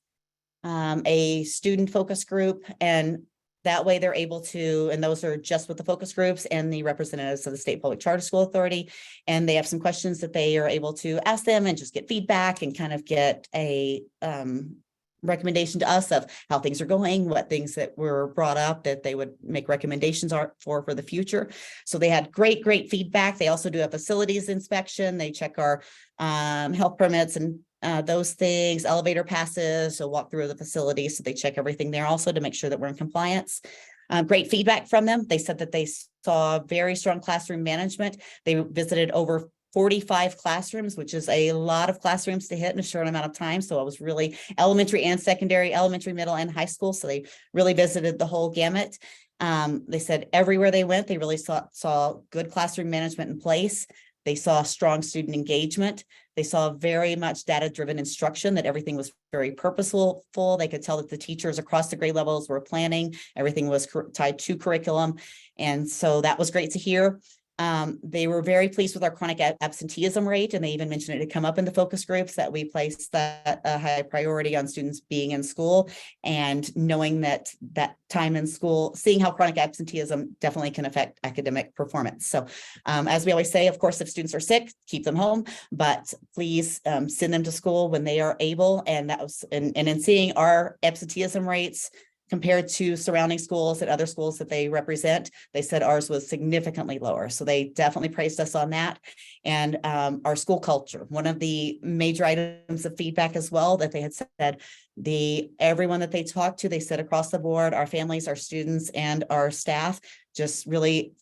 a student focus group, and that way they're able to, and those are just with the focus groups and the representatives of the State Public Charter School Authority. And they have some questions that they are able to ask them and just get feedback and kind of get a recommendation to us of how things are going, what things that were brought up that they would make recommendations for the future. So they had great feedback. They also do a facilities inspection. They check our health permits and those things, elevator passes, so walk through the facility. So they check everything there also to make sure that we're in compliance. Great feedback from them. They said that they saw very strong classroom management. They visited over 45 classrooms, which is a lot of classrooms to hit in a short amount of time. So it was really elementary and secondary, elementary, middle, and high school. So they really visited the whole gamut. They said everywhere they went, they really saw good classroom management in place. They saw strong student engagement. They saw very much data-driven instruction, that everything was very purposeful. They could tell that the teachers across the grade levels were planning. Everything was tied to curriculum. And so that was great to hear. They were very pleased with our chronic absenteeism rate, and they even mentioned it had come up in the focus groups that we placed that high priority on students being in school, and knowing that time in school, seeing how chronic absenteeism definitely can affect academic performance. So as we always say, of course, if students are sick, keep them home, but please send them to school when they are able. And that was, and in seeing our absenteeism rates compared to surrounding schools and other schools that they represent, they said ours was significantly lower. So they definitely praised us on that. And our school culture, one of the major items of feedback as well that they had said, everyone that they talked to, they said across the board, our families, our students, and our staff just really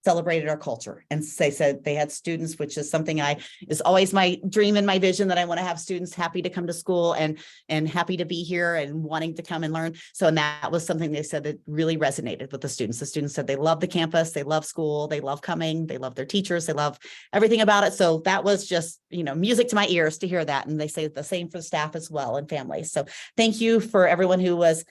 celebrated our culture. And they said they had students, which is something is always my dream and my vision, that I want to have students happy to come to school and happy to be here and wanting to come and learn. So, and that was something they said that really resonated with the students. The students said they love the campus, they love school, they love coming, they love their teachers, they love everything about it. So that was just, music to my ears to hear that. And they say the same for the staff as well and families. So thank you for everyone who was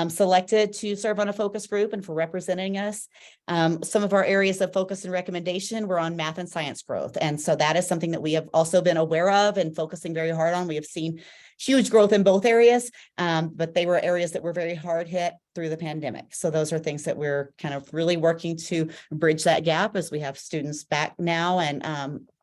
selected to serve on a focus group and for representing us. Some of our areas of focus and recommendation were on math and science growth. And so that is something that we have also been aware of and focusing very hard on. We have seen huge growth in both areas, but they were areas that were very hard hit through the pandemic. So those are things that we're kind of really working to bridge that gap as we have students back now and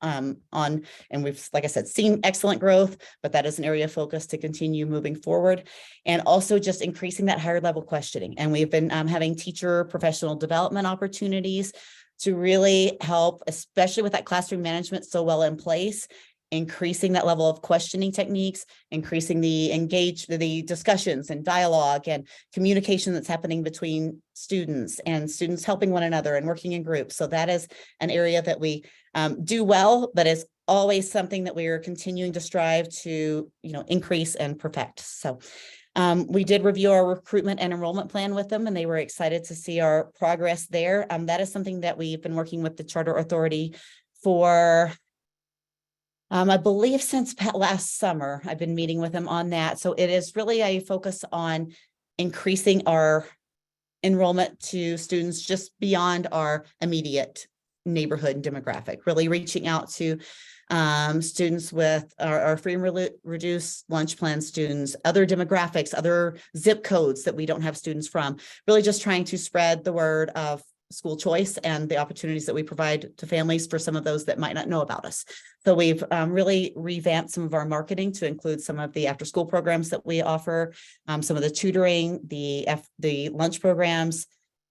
and we've, like I said, seen excellent growth, but that is an area of focus to continue moving forward. And also just increasing that higher level questioning. And we've been having teacher professional development opportunities to really help, especially with that classroom management so well in place, increasing that level of questioning techniques, increasing the discussions and dialogue and communication that's happening between students and students helping one another and working in groups. So that is an area that we do well, but is always something that we are continuing to strive to, increase and perfect. So we did review our recruitment and enrollment plan with them, and they were excited to see our progress there. That is something that we've been working with the Charter Authority for, I believe since last summer. I've been meeting with them on that. So it is really a focus on increasing our enrollment to students just beyond our immediate neighborhood demographic, really reaching out to students with our free and reduced lunch plan students, other demographics, other zip codes that we don't have students from, really just trying to spread the word of school choice and the opportunities that we provide to families for some of those that might not know about us. So we've really revamped some of our marketing to include some of the after school programs that we offer, some of the tutoring, the lunch programs,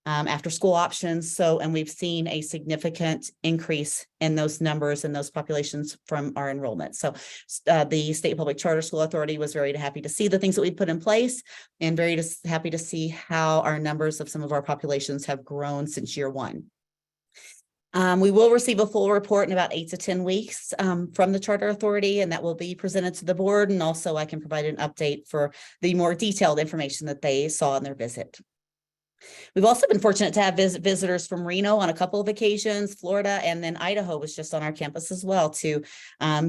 after school options. So, and we've seen a significant increase in those numbers and those populations from our enrollment. So the State Public Charter School Authority was very happy to see the things that we put in place, and very happy to see how our numbers of some of our populations have grown since year one. We will receive a full report in about 8 to 10 weeks from the Charter Authority, and that will be presented to the board. And also I can provide an update for the more detailed information that they saw in their visit. We've also been fortunate to have visitors from Reno on a couple of occasions. Florida, and then Idaho was just on our campus as well to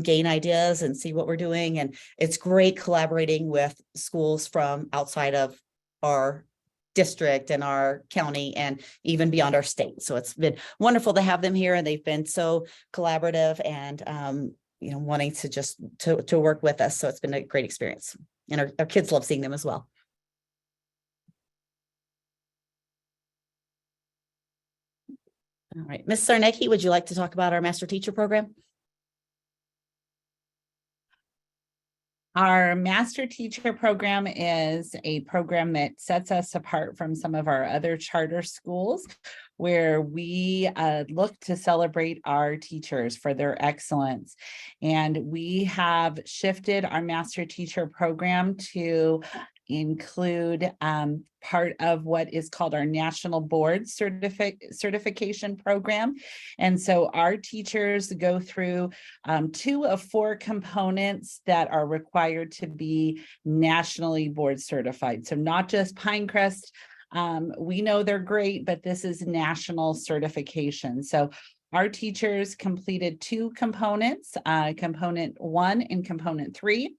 gain ideas and see what we're doing. And it's great collaborating with schools from outside of our district and our county and even beyond our state. So it's been wonderful to have them here, and they've been so collaborative and wanting to just to work with us. So it's been a great experience, and our kids love seeing them as well. All right, Ms. Sarnecki, would you like to talk about our Master Teacher Program? Our Master Teacher Program is a program that sets us apart from some of our other charter schools, where we look to celebrate our teachers for their excellence. And we have shifted our Master Teacher Program to include part of what is called our National Board Certification Program. And so our teachers go through 2 of 4 components that are required to be nationally board certified. So not just Pinecrest, we know they're great, but this is national certification. So our teachers completed 2 components, component 1 and component 3.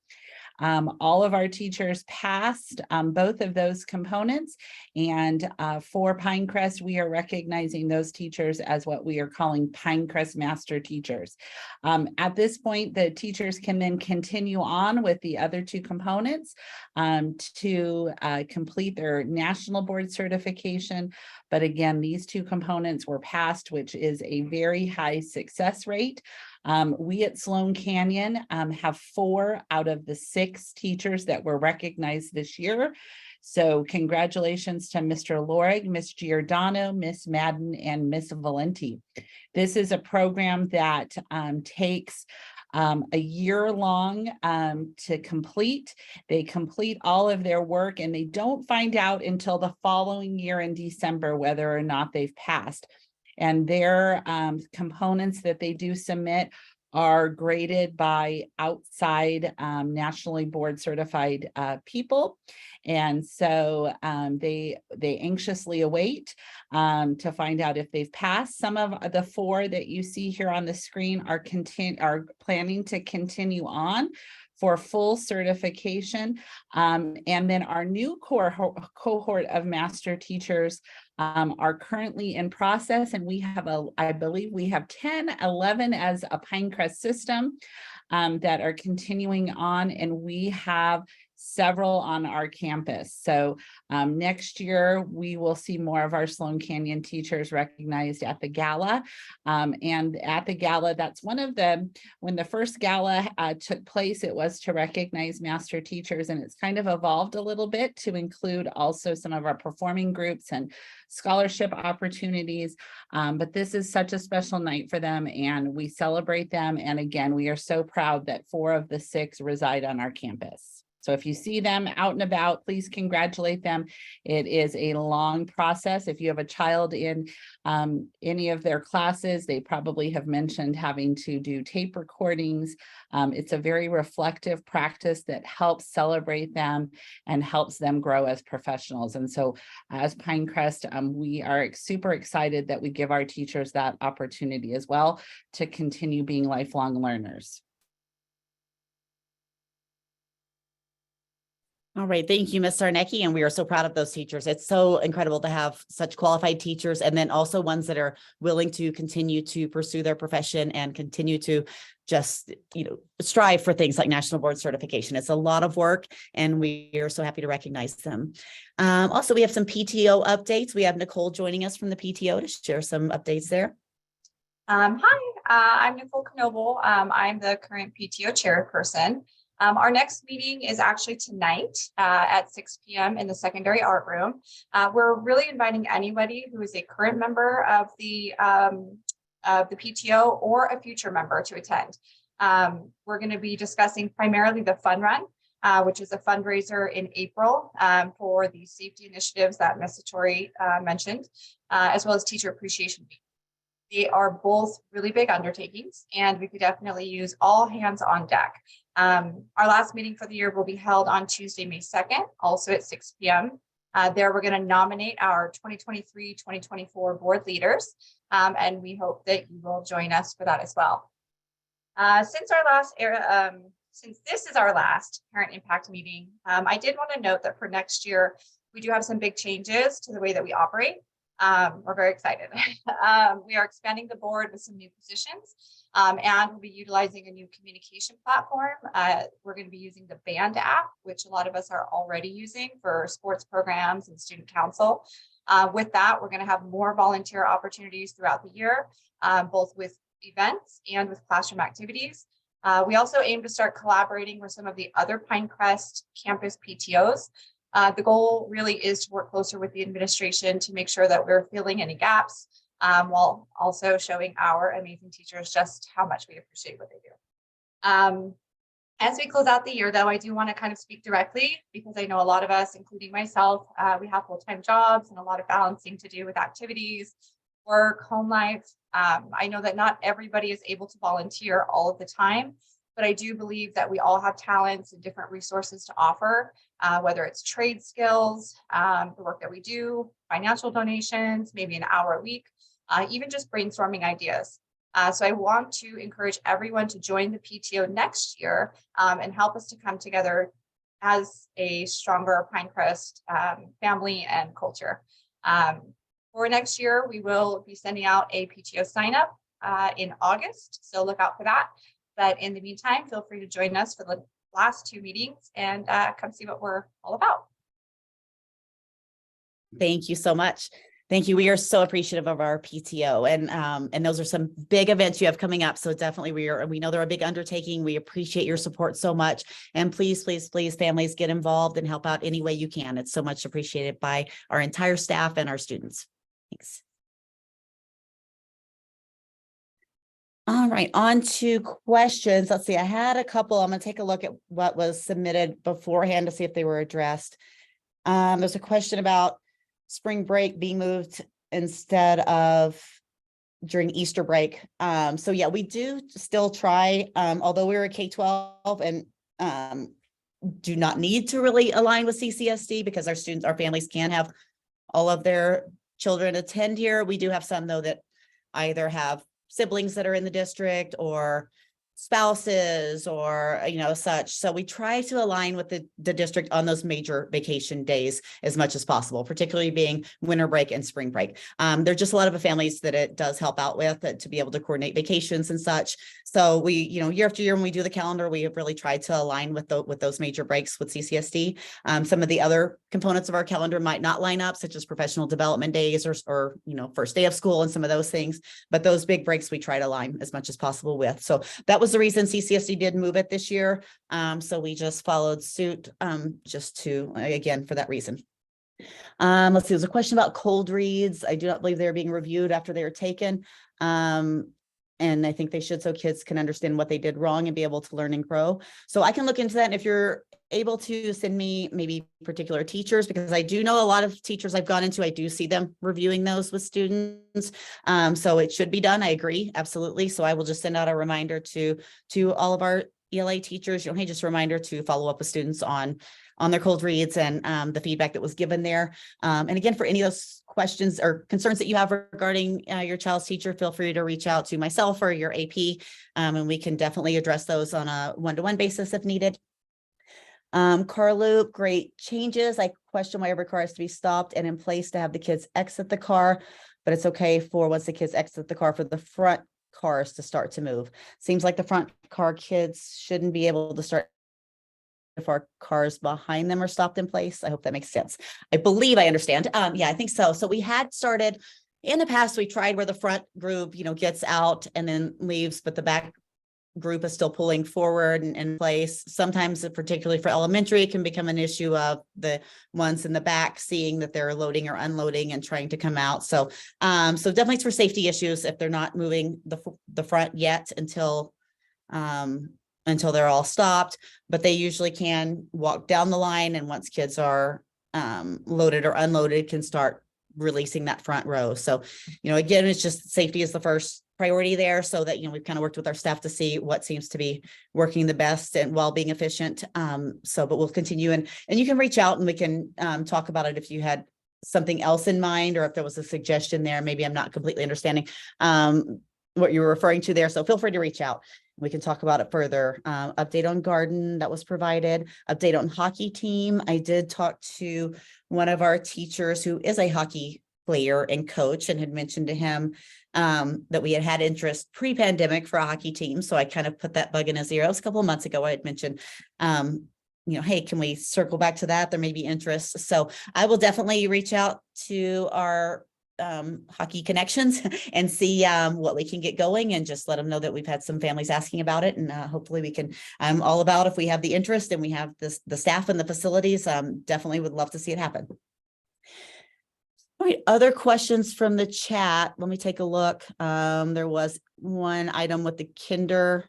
All of our teachers passed both of those components, and for Pinecrest, we are recognizing those teachers as what we are calling Pinecrest Master Teachers. At this point, the teachers can then continue on with the other 2 components to complete their national board certification. But again, these 2 components were passed, which is a very high success rate. We at Sloan Canyon have 4 out of the 6 teachers that were recognized this year. So congratulations to Mr. Lorig, Ms. Giordano, Ms. Madden, and Ms. Valenti. This is a program that takes a year long to complete. They complete all of their work, and they don't find out until the following year in December whether or not they've passed. And their components that they do submit are graded by outside nationally board certified people. And so they anxiously await to find out if they've passed. Some of the 4 that you see here on the screen are planning to continue on for full certification. And then our new cohort of master teachers are currently in process, and we have I believe we have 10, 11 as a Pinecrest system that are continuing on, and we have several on our campus. So next year, we will see more of our Sloan Canyon teachers recognized at the gala. And at the gala, that's one of the, when the first gala took place, it was to recognize master teachers, and it's kind of evolved a little bit to include also some of our performing groups and scholarship opportunities. But this is such a special night for them, and we celebrate them. And again, we are so proud that 4 of the 6 reside on our campus. So if you see them out and about, please congratulate them. It is a long process. If you have a child in any of their classes, they probably have mentioned having to do tape recordings. It's a very reflective practice that helps celebrate them and helps them grow as professionals. And so as Pinecrest, we are super excited that we give our teachers that opportunity as well to continue being lifelong learners. All right, thank you, Ms. Sarnecki, and we are so proud of those teachers. It's so incredible to have such qualified teachers, and then also ones that are willing to continue to pursue their profession and continue to just, strive for things like national board certification. It's a lot of work, and we are so happy to recognize them. Also, we have some PTO updates. We have Nicole joining us from the PTO to share some updates there. Hi, I'm Nicole Knoble. I'm the current PTO chairperson. Our next meeting is actually tonight at 6 p.m. in the secondary art room. We're really inviting anybody who is a current member of the PTO or a future member to attend. We're going to be discussing primarily the Fun Run, which is a fundraiser in April for the safety initiatives that Ms. Satori mentioned, as well as Teacher Appreciation Week. They are both really big undertakings, and we could definitely use all hands on deck. Our last meeting for the year will be held on Tuesday, May 2nd, also at 6 p.m. There, we're going to nominate our 2023-2024 board leaders, and we hope that you will join us for that as well. Since this is our last parent impact meeting, I did want to note that for next year, we do have some big changes to the way that we operate. We're very excited. We are expanding the board with some new positions, and we'll be utilizing a new communication platform. We're going to be using the Band app, which a lot of us are already using for sports programs and student council. With that, we're going to have more volunteer opportunities throughout the year, both with events and with classroom activities. We also aim to start collaborating with some of the other Pinecrest campus PTOs. The goal really is to work closer with the administration to make sure that we're filling any gaps, while also showing our amazing teachers just how much we appreciate what they do. As we close out the year, though, I do want to kind of speak directly, because I know a lot of us, including myself, we have full-time jobs and a lot of balancing to do with activities, work, home life. I know that not everybody is able to volunteer all of the time, but I do believe that we all have talents and different resources to offer, whether it's trade skills, the work that we do, financial donations, maybe an hour a week, even just brainstorming ideas. So I want to encourage everyone to join the PTO next year, and help us to come together as a stronger Pinecrest family and culture. For next year, we will be sending out a PTO sign up in August, so look out for that. But in the meantime, feel free to join us for the last 2 meetings and come see what we're all about. Thank you so much. Thank you. We are so appreciative of our PTO, and those are some big events you have coming up. So definitely we know they're a big undertaking. We appreciate your support so much. And please, please, please, families, get involved and help out any way you can. It's so much appreciated by our entire staff and our students. Thanks. All right, on to questions. Let's see, I had a couple. I'm going to take a look at what was submitted beforehand to see if they were addressed. There's a question about spring break being moved instead of during Easter break. So yeah, we do still try, although we're a K-12 and do not need to really align with CCSD because our students, our families can have all of their children attend here. We do have some though that either have siblings that are in the district or spouses or, such. So we try to align with the district on those major vacation days as much as possible, particularly being winter break and spring break. There's just a lot of families that it does help out with to be able to coordinate vacations and such. So we, year after year, when we do the calendar, we have really tried to align with those major breaks with CCSD. Some of the other components of our calendar might not line up, such as professional development days or first day of school and some of those things. But those big breaks we try to align as much as possible with. So that was the reason CCSD did move it this year. So we just followed suit again, for that reason. Let's see, there's a question about cold reads. I do not believe they're being reviewed after they are taken. And I think they should, so kids can understand what they did wrong and be able to learn and grow. So I can look into that. And if you're able to send me maybe particular teachers, because I do know a lot of teachers I've gone into, I do see them reviewing those with students. So it should be done. I agree. Absolutely. So I will just send out a reminder to all of our ELA teachers, hey, just a reminder to follow up with students on their cold reads and the feedback that was given there. And again, for any of those questions or concerns that you have regarding your child's teacher, feel free to reach out to myself or your AP, and we can definitely address those on a one-to-one basis if needed. Car loop, great changes. I question why every car has to be stopped and in place to have the kids exit the car, but it's okay for once the kids exit the car for the front cars to start to move. Seems like the front car kids shouldn't be able to start if our cars behind them are stopped in place. I hope that makes sense. I believe I understand. Yeah, I think so. So we had started in the past, we tried where the front group, gets out and then leaves, but the back group is still pulling forward and in place. Sometimes, particularly for elementary, it can become an issue of the ones in the back seeing that they're loading or unloading and trying to come out. So, so definitely it's for safety issues if they're not moving the front yet until they're all stopped, but they usually can walk down the line. And once kids are loaded or unloaded, can start releasing that front row. So, again, it's just safety is the first priority there, so that, we've kind of worked with our staff to see what seems to be working the best and while being efficient. But we'll continue, and you can reach out and we can talk about it if you had something else in mind, or if there was a suggestion there. Maybe I'm not completely understanding what you were referring to there. So feel free to reach out. We can talk about it further. Update on garden that was provided, update on hockey team. I did talk to one of our teachers who is a hockey player and coach, and had mentioned to him that we had interest pre-pandemic for a hockey team. So I kind of put that bug in his ear. It was a couple of months ago. I had mentioned, hey, can we circle back to that? There may be interest. So I will definitely reach out to our hockey connections and see what we can get going, and just let them know that we've had some families asking about it, and hopefully we can. I'm all about, if we have the interest and we have the staff and the facilities, definitely would love to see it happen. All right, other questions from the chat. Let me take a look. There was one item with the kinder,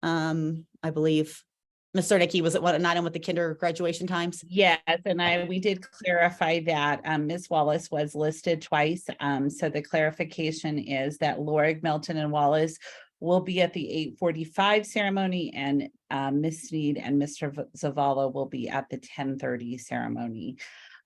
I believe. Ms. Cernicki, was it an item with the kinder graduation times? Yes, and we did clarify that Ms. Wallace was listed twice. So the clarification is that Lorig, Melton, and Wallace will be at the 8:45 ceremony, and Ms. Sneed and Mr. Zavala will be at the 10:30 ceremony.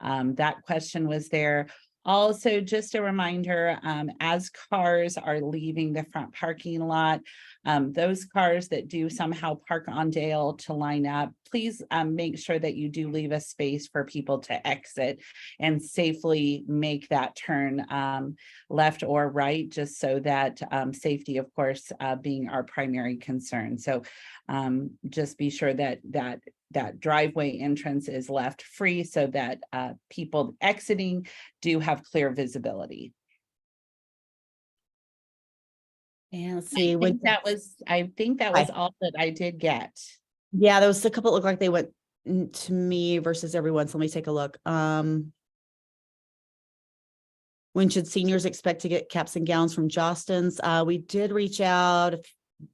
That question was there. Also, just a reminder, as cars are leaving the front parking lot, those cars that do somehow park on Dale to line up, please make sure that you do leave a space for people to exit and safely make that turn left or right, just so that safety, of course, being our primary concern. So just be sure that that driveway entrance is left free, so that people exiting do have clear visibility. And let's see, I think that was all that I did get. Yeah, there was a couple that looked like they went to me versus everyone. So let me take a look. When should seniors expect to get caps and gowns from Jostens? We did reach out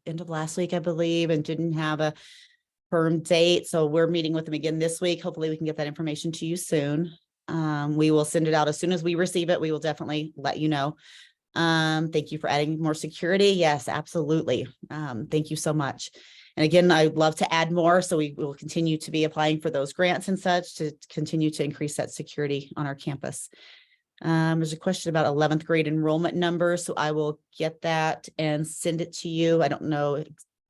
end of last week, I believe, and didn't have a firm date. So we're meeting with them again this week. Hopefully we can get that information to you soon. We will send it out as soon as we receive it. We will definitely let you know. Thank you for adding more security. Yes, absolutely. Thank you so much. And again, I'd love to add more. So we will continue to be applying for those grants and such to continue to increase that security on our campus. There's a question about 11th grade enrollment numbers. So I will get that and send it to you. I don't know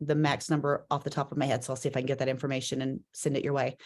the max number off the top of my head, so I'll see if I can get that information and send it your way.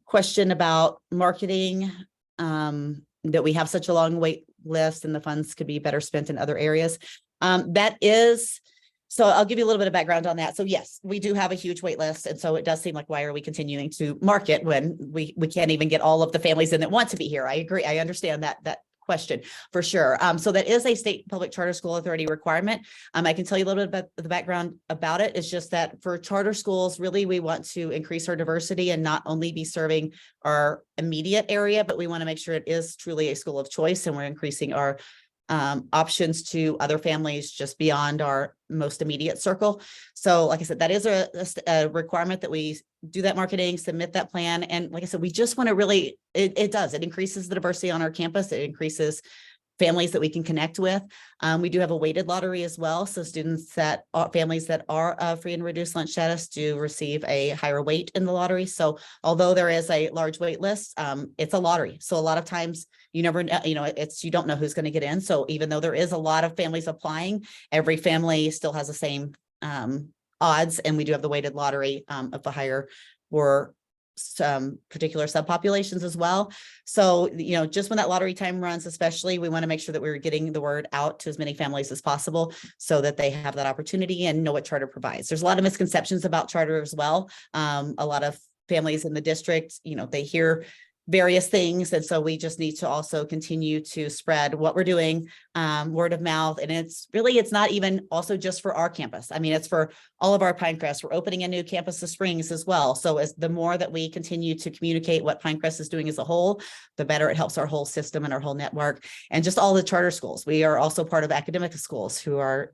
Question about marketing, that we have such a long wait list and the funds could be better spent in other areas. So I'll give you a little bit of background on that. So yes, we do have a huge wait list. And so it does seem like, why are we continuing to market when we can't even get all of the families in that want to be here? I agree. I understand that question for sure. So that is a state public charter school authority requirement. I can tell you a little bit about the background about it. It's just that for charter schools, really, we want to increase our diversity and not only be serving our immediate area, but we want to make sure it is truly a school of choice, and we're increasing our options to other families just beyond our most immediate circle. So like I said, that is a requirement that we do that marketing, submit that plan. And like I said, we just want to really, it increases the diversity on our campus. It increases families that we can connect with. We do have a weighted lottery as well. So families that are free and reduced lunch status do receive a higher weight in the lottery. So although there is a large wait list, it's a lottery. So a lot of times you never know, you don't know who's going to get in. So even though there is a lot of families applying, every family still has the same odds. And we do have the weighted lottery of the higher for some particular subpopulations as well. So, just when that lottery time runs, especially, we want to make sure that we're getting the word out to as many families as possible so that they have that opportunity and know what charter provides. There's a lot of misconceptions about charter as well. A lot of families in the district, they hear various things. And so we just need to also continue to spread what we're doing, word of mouth. And it's not even also just for our campus. I mean, it's for all of our Pinecrest. We're opening a new campus this Springs as well. So as the more that we continue to communicate what Pinecrest is doing as a whole, the better it helps our whole system and our whole network and just all the charter schools. We are also part of academic schools who are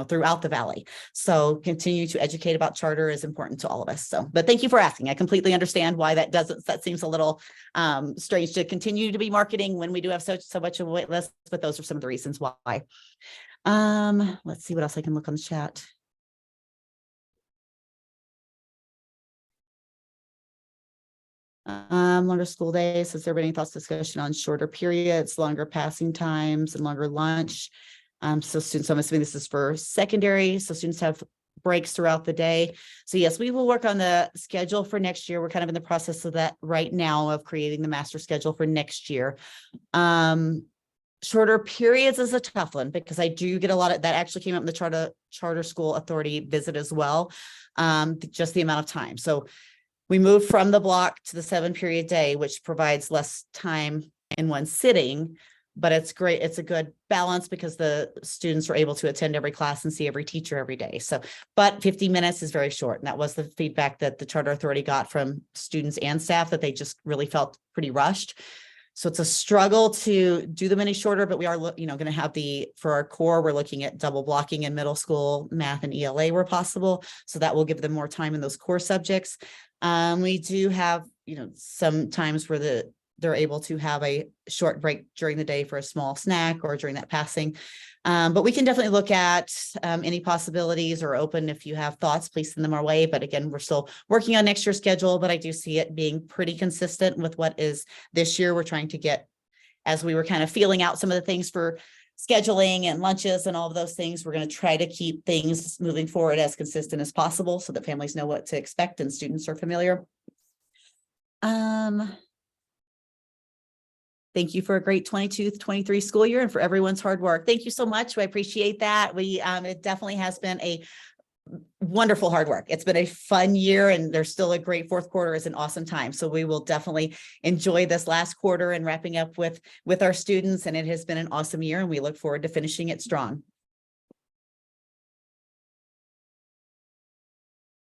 throughout the valley. So continue to educate about charter is important to all of us. So, but thank you for asking. I completely understand why that seems a little strange to continue to be marketing when we do have so much of a wait list, but those are some of the reasons why. Let's see what else I can look on the chat. Longer school days. Has there been any thoughts, discussion on shorter periods, longer passing times, and longer lunch? So students, I'm assuming this is for secondary. So students have breaks throughout the day. So yes, we will work on the schedule for next year. We're kind of in the process of that right now, of creating the master schedule for next year. Shorter periods is a tough one because I do get a lot of that actually came up in the charter school authority visit as well. Just the amount of time. So we moved from the block to the 7-period day, which provides less time in one sitting, but it's great. It's a good balance because the students are able to attend every class and see every teacher every day. So, but 50 minutes is very short. And that was the feedback that the charter authority got from students and staff, that they just really felt pretty rushed. So it's a struggle to do them any shorter, but we are, going to have for our core, we're looking at double blocking in middle school, math and ELA where possible. So that will give them more time in those core subjects. We do have, some times where they're able to have a short break during the day for a small snack or during that passing. But we can definitely look at any possibilities or open. If you have thoughts, please send them our way. But again, we're still working on next year's schedule, but I do see it being pretty consistent with what is this year. We're trying to get, as we were kind of feeling out some of the things for scheduling and lunches and all of those things, we're going to try to keep things moving forward as consistent as possible so that families know what to expect and students are familiar. Thank you for a great 22-23 school year and for everyone's hard work. Thank you so much. I appreciate that. It definitely has been a wonderful hard work. It's been a fun year and there's still a great fourth quarter is an awesome time. So we will definitely enjoy this last quarter and wrapping up with our students. And it has been an awesome year and we look forward to finishing it strong.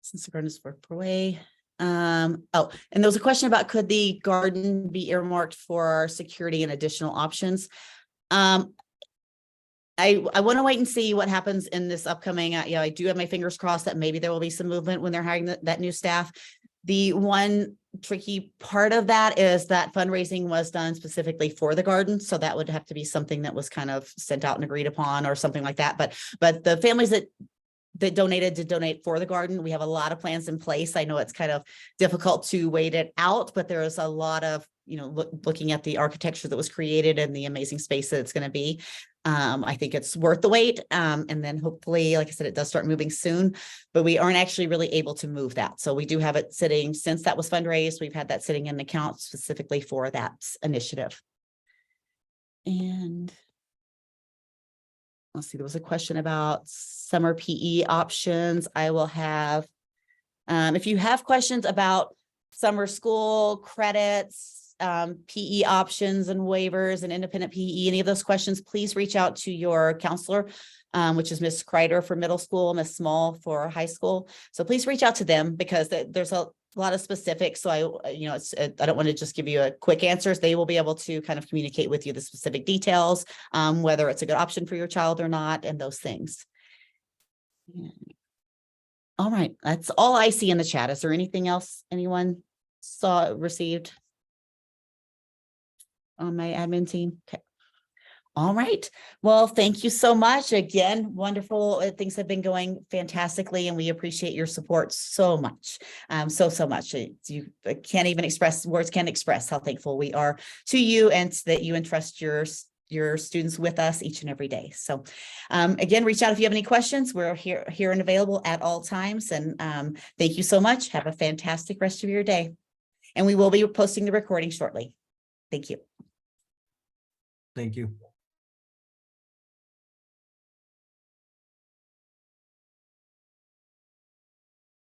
Since the garden is for away. And there was a question about, could the garden be earmarked for our security and additional options? I want to wait and see what happens in this upcoming, I do have my fingers crossed that maybe there will be some movement when they're hiring that new staff. The one tricky part of that is that fundraising was done specifically for the garden. So that would have to be something that was kind of sent out and agreed upon or something like that. But the families that donated to donate for the garden, we have a lot of plans in place. I know it's kind of difficult to wait it out, but there is a lot of, looking at the architecture that was created and the amazing space that it's going to be. I think it's worth the wait. And then hopefully, like I said, it does start moving soon, but we aren't actually really able to move that. So we do have it sitting since that was fundraised. We've had that sitting in an account specifically for that initiative. And let's see, there was a question about summer PE options. I will have, if you have questions about summer school credits, PE options and waivers and independent PE, any of those questions, please reach out to your counselor, which is Ms. Kreider for middle school, Ms. Small for high school. So please reach out to them because there's a lot of specifics. So I don't want to just give you a quick answers. They will be able to kind of communicate with you the specific details, whether it's a good option for your child or not, and those things. Yeah. All right. That's all I see in the chat. Is there anything else anyone received on my admin team? Okay. All right. Well, thank you so much. Again, wonderful. Things have been going fantastically and we appreciate your support so much. So much. You can't even words can't express how thankful we are to you and that you entrust your students with us each and every day. So again, reach out if you have any questions. We're here and available at all times. And thank you so much. Have a fantastic rest of your day. And we will be posting the recording shortly. Thank you. Thank you.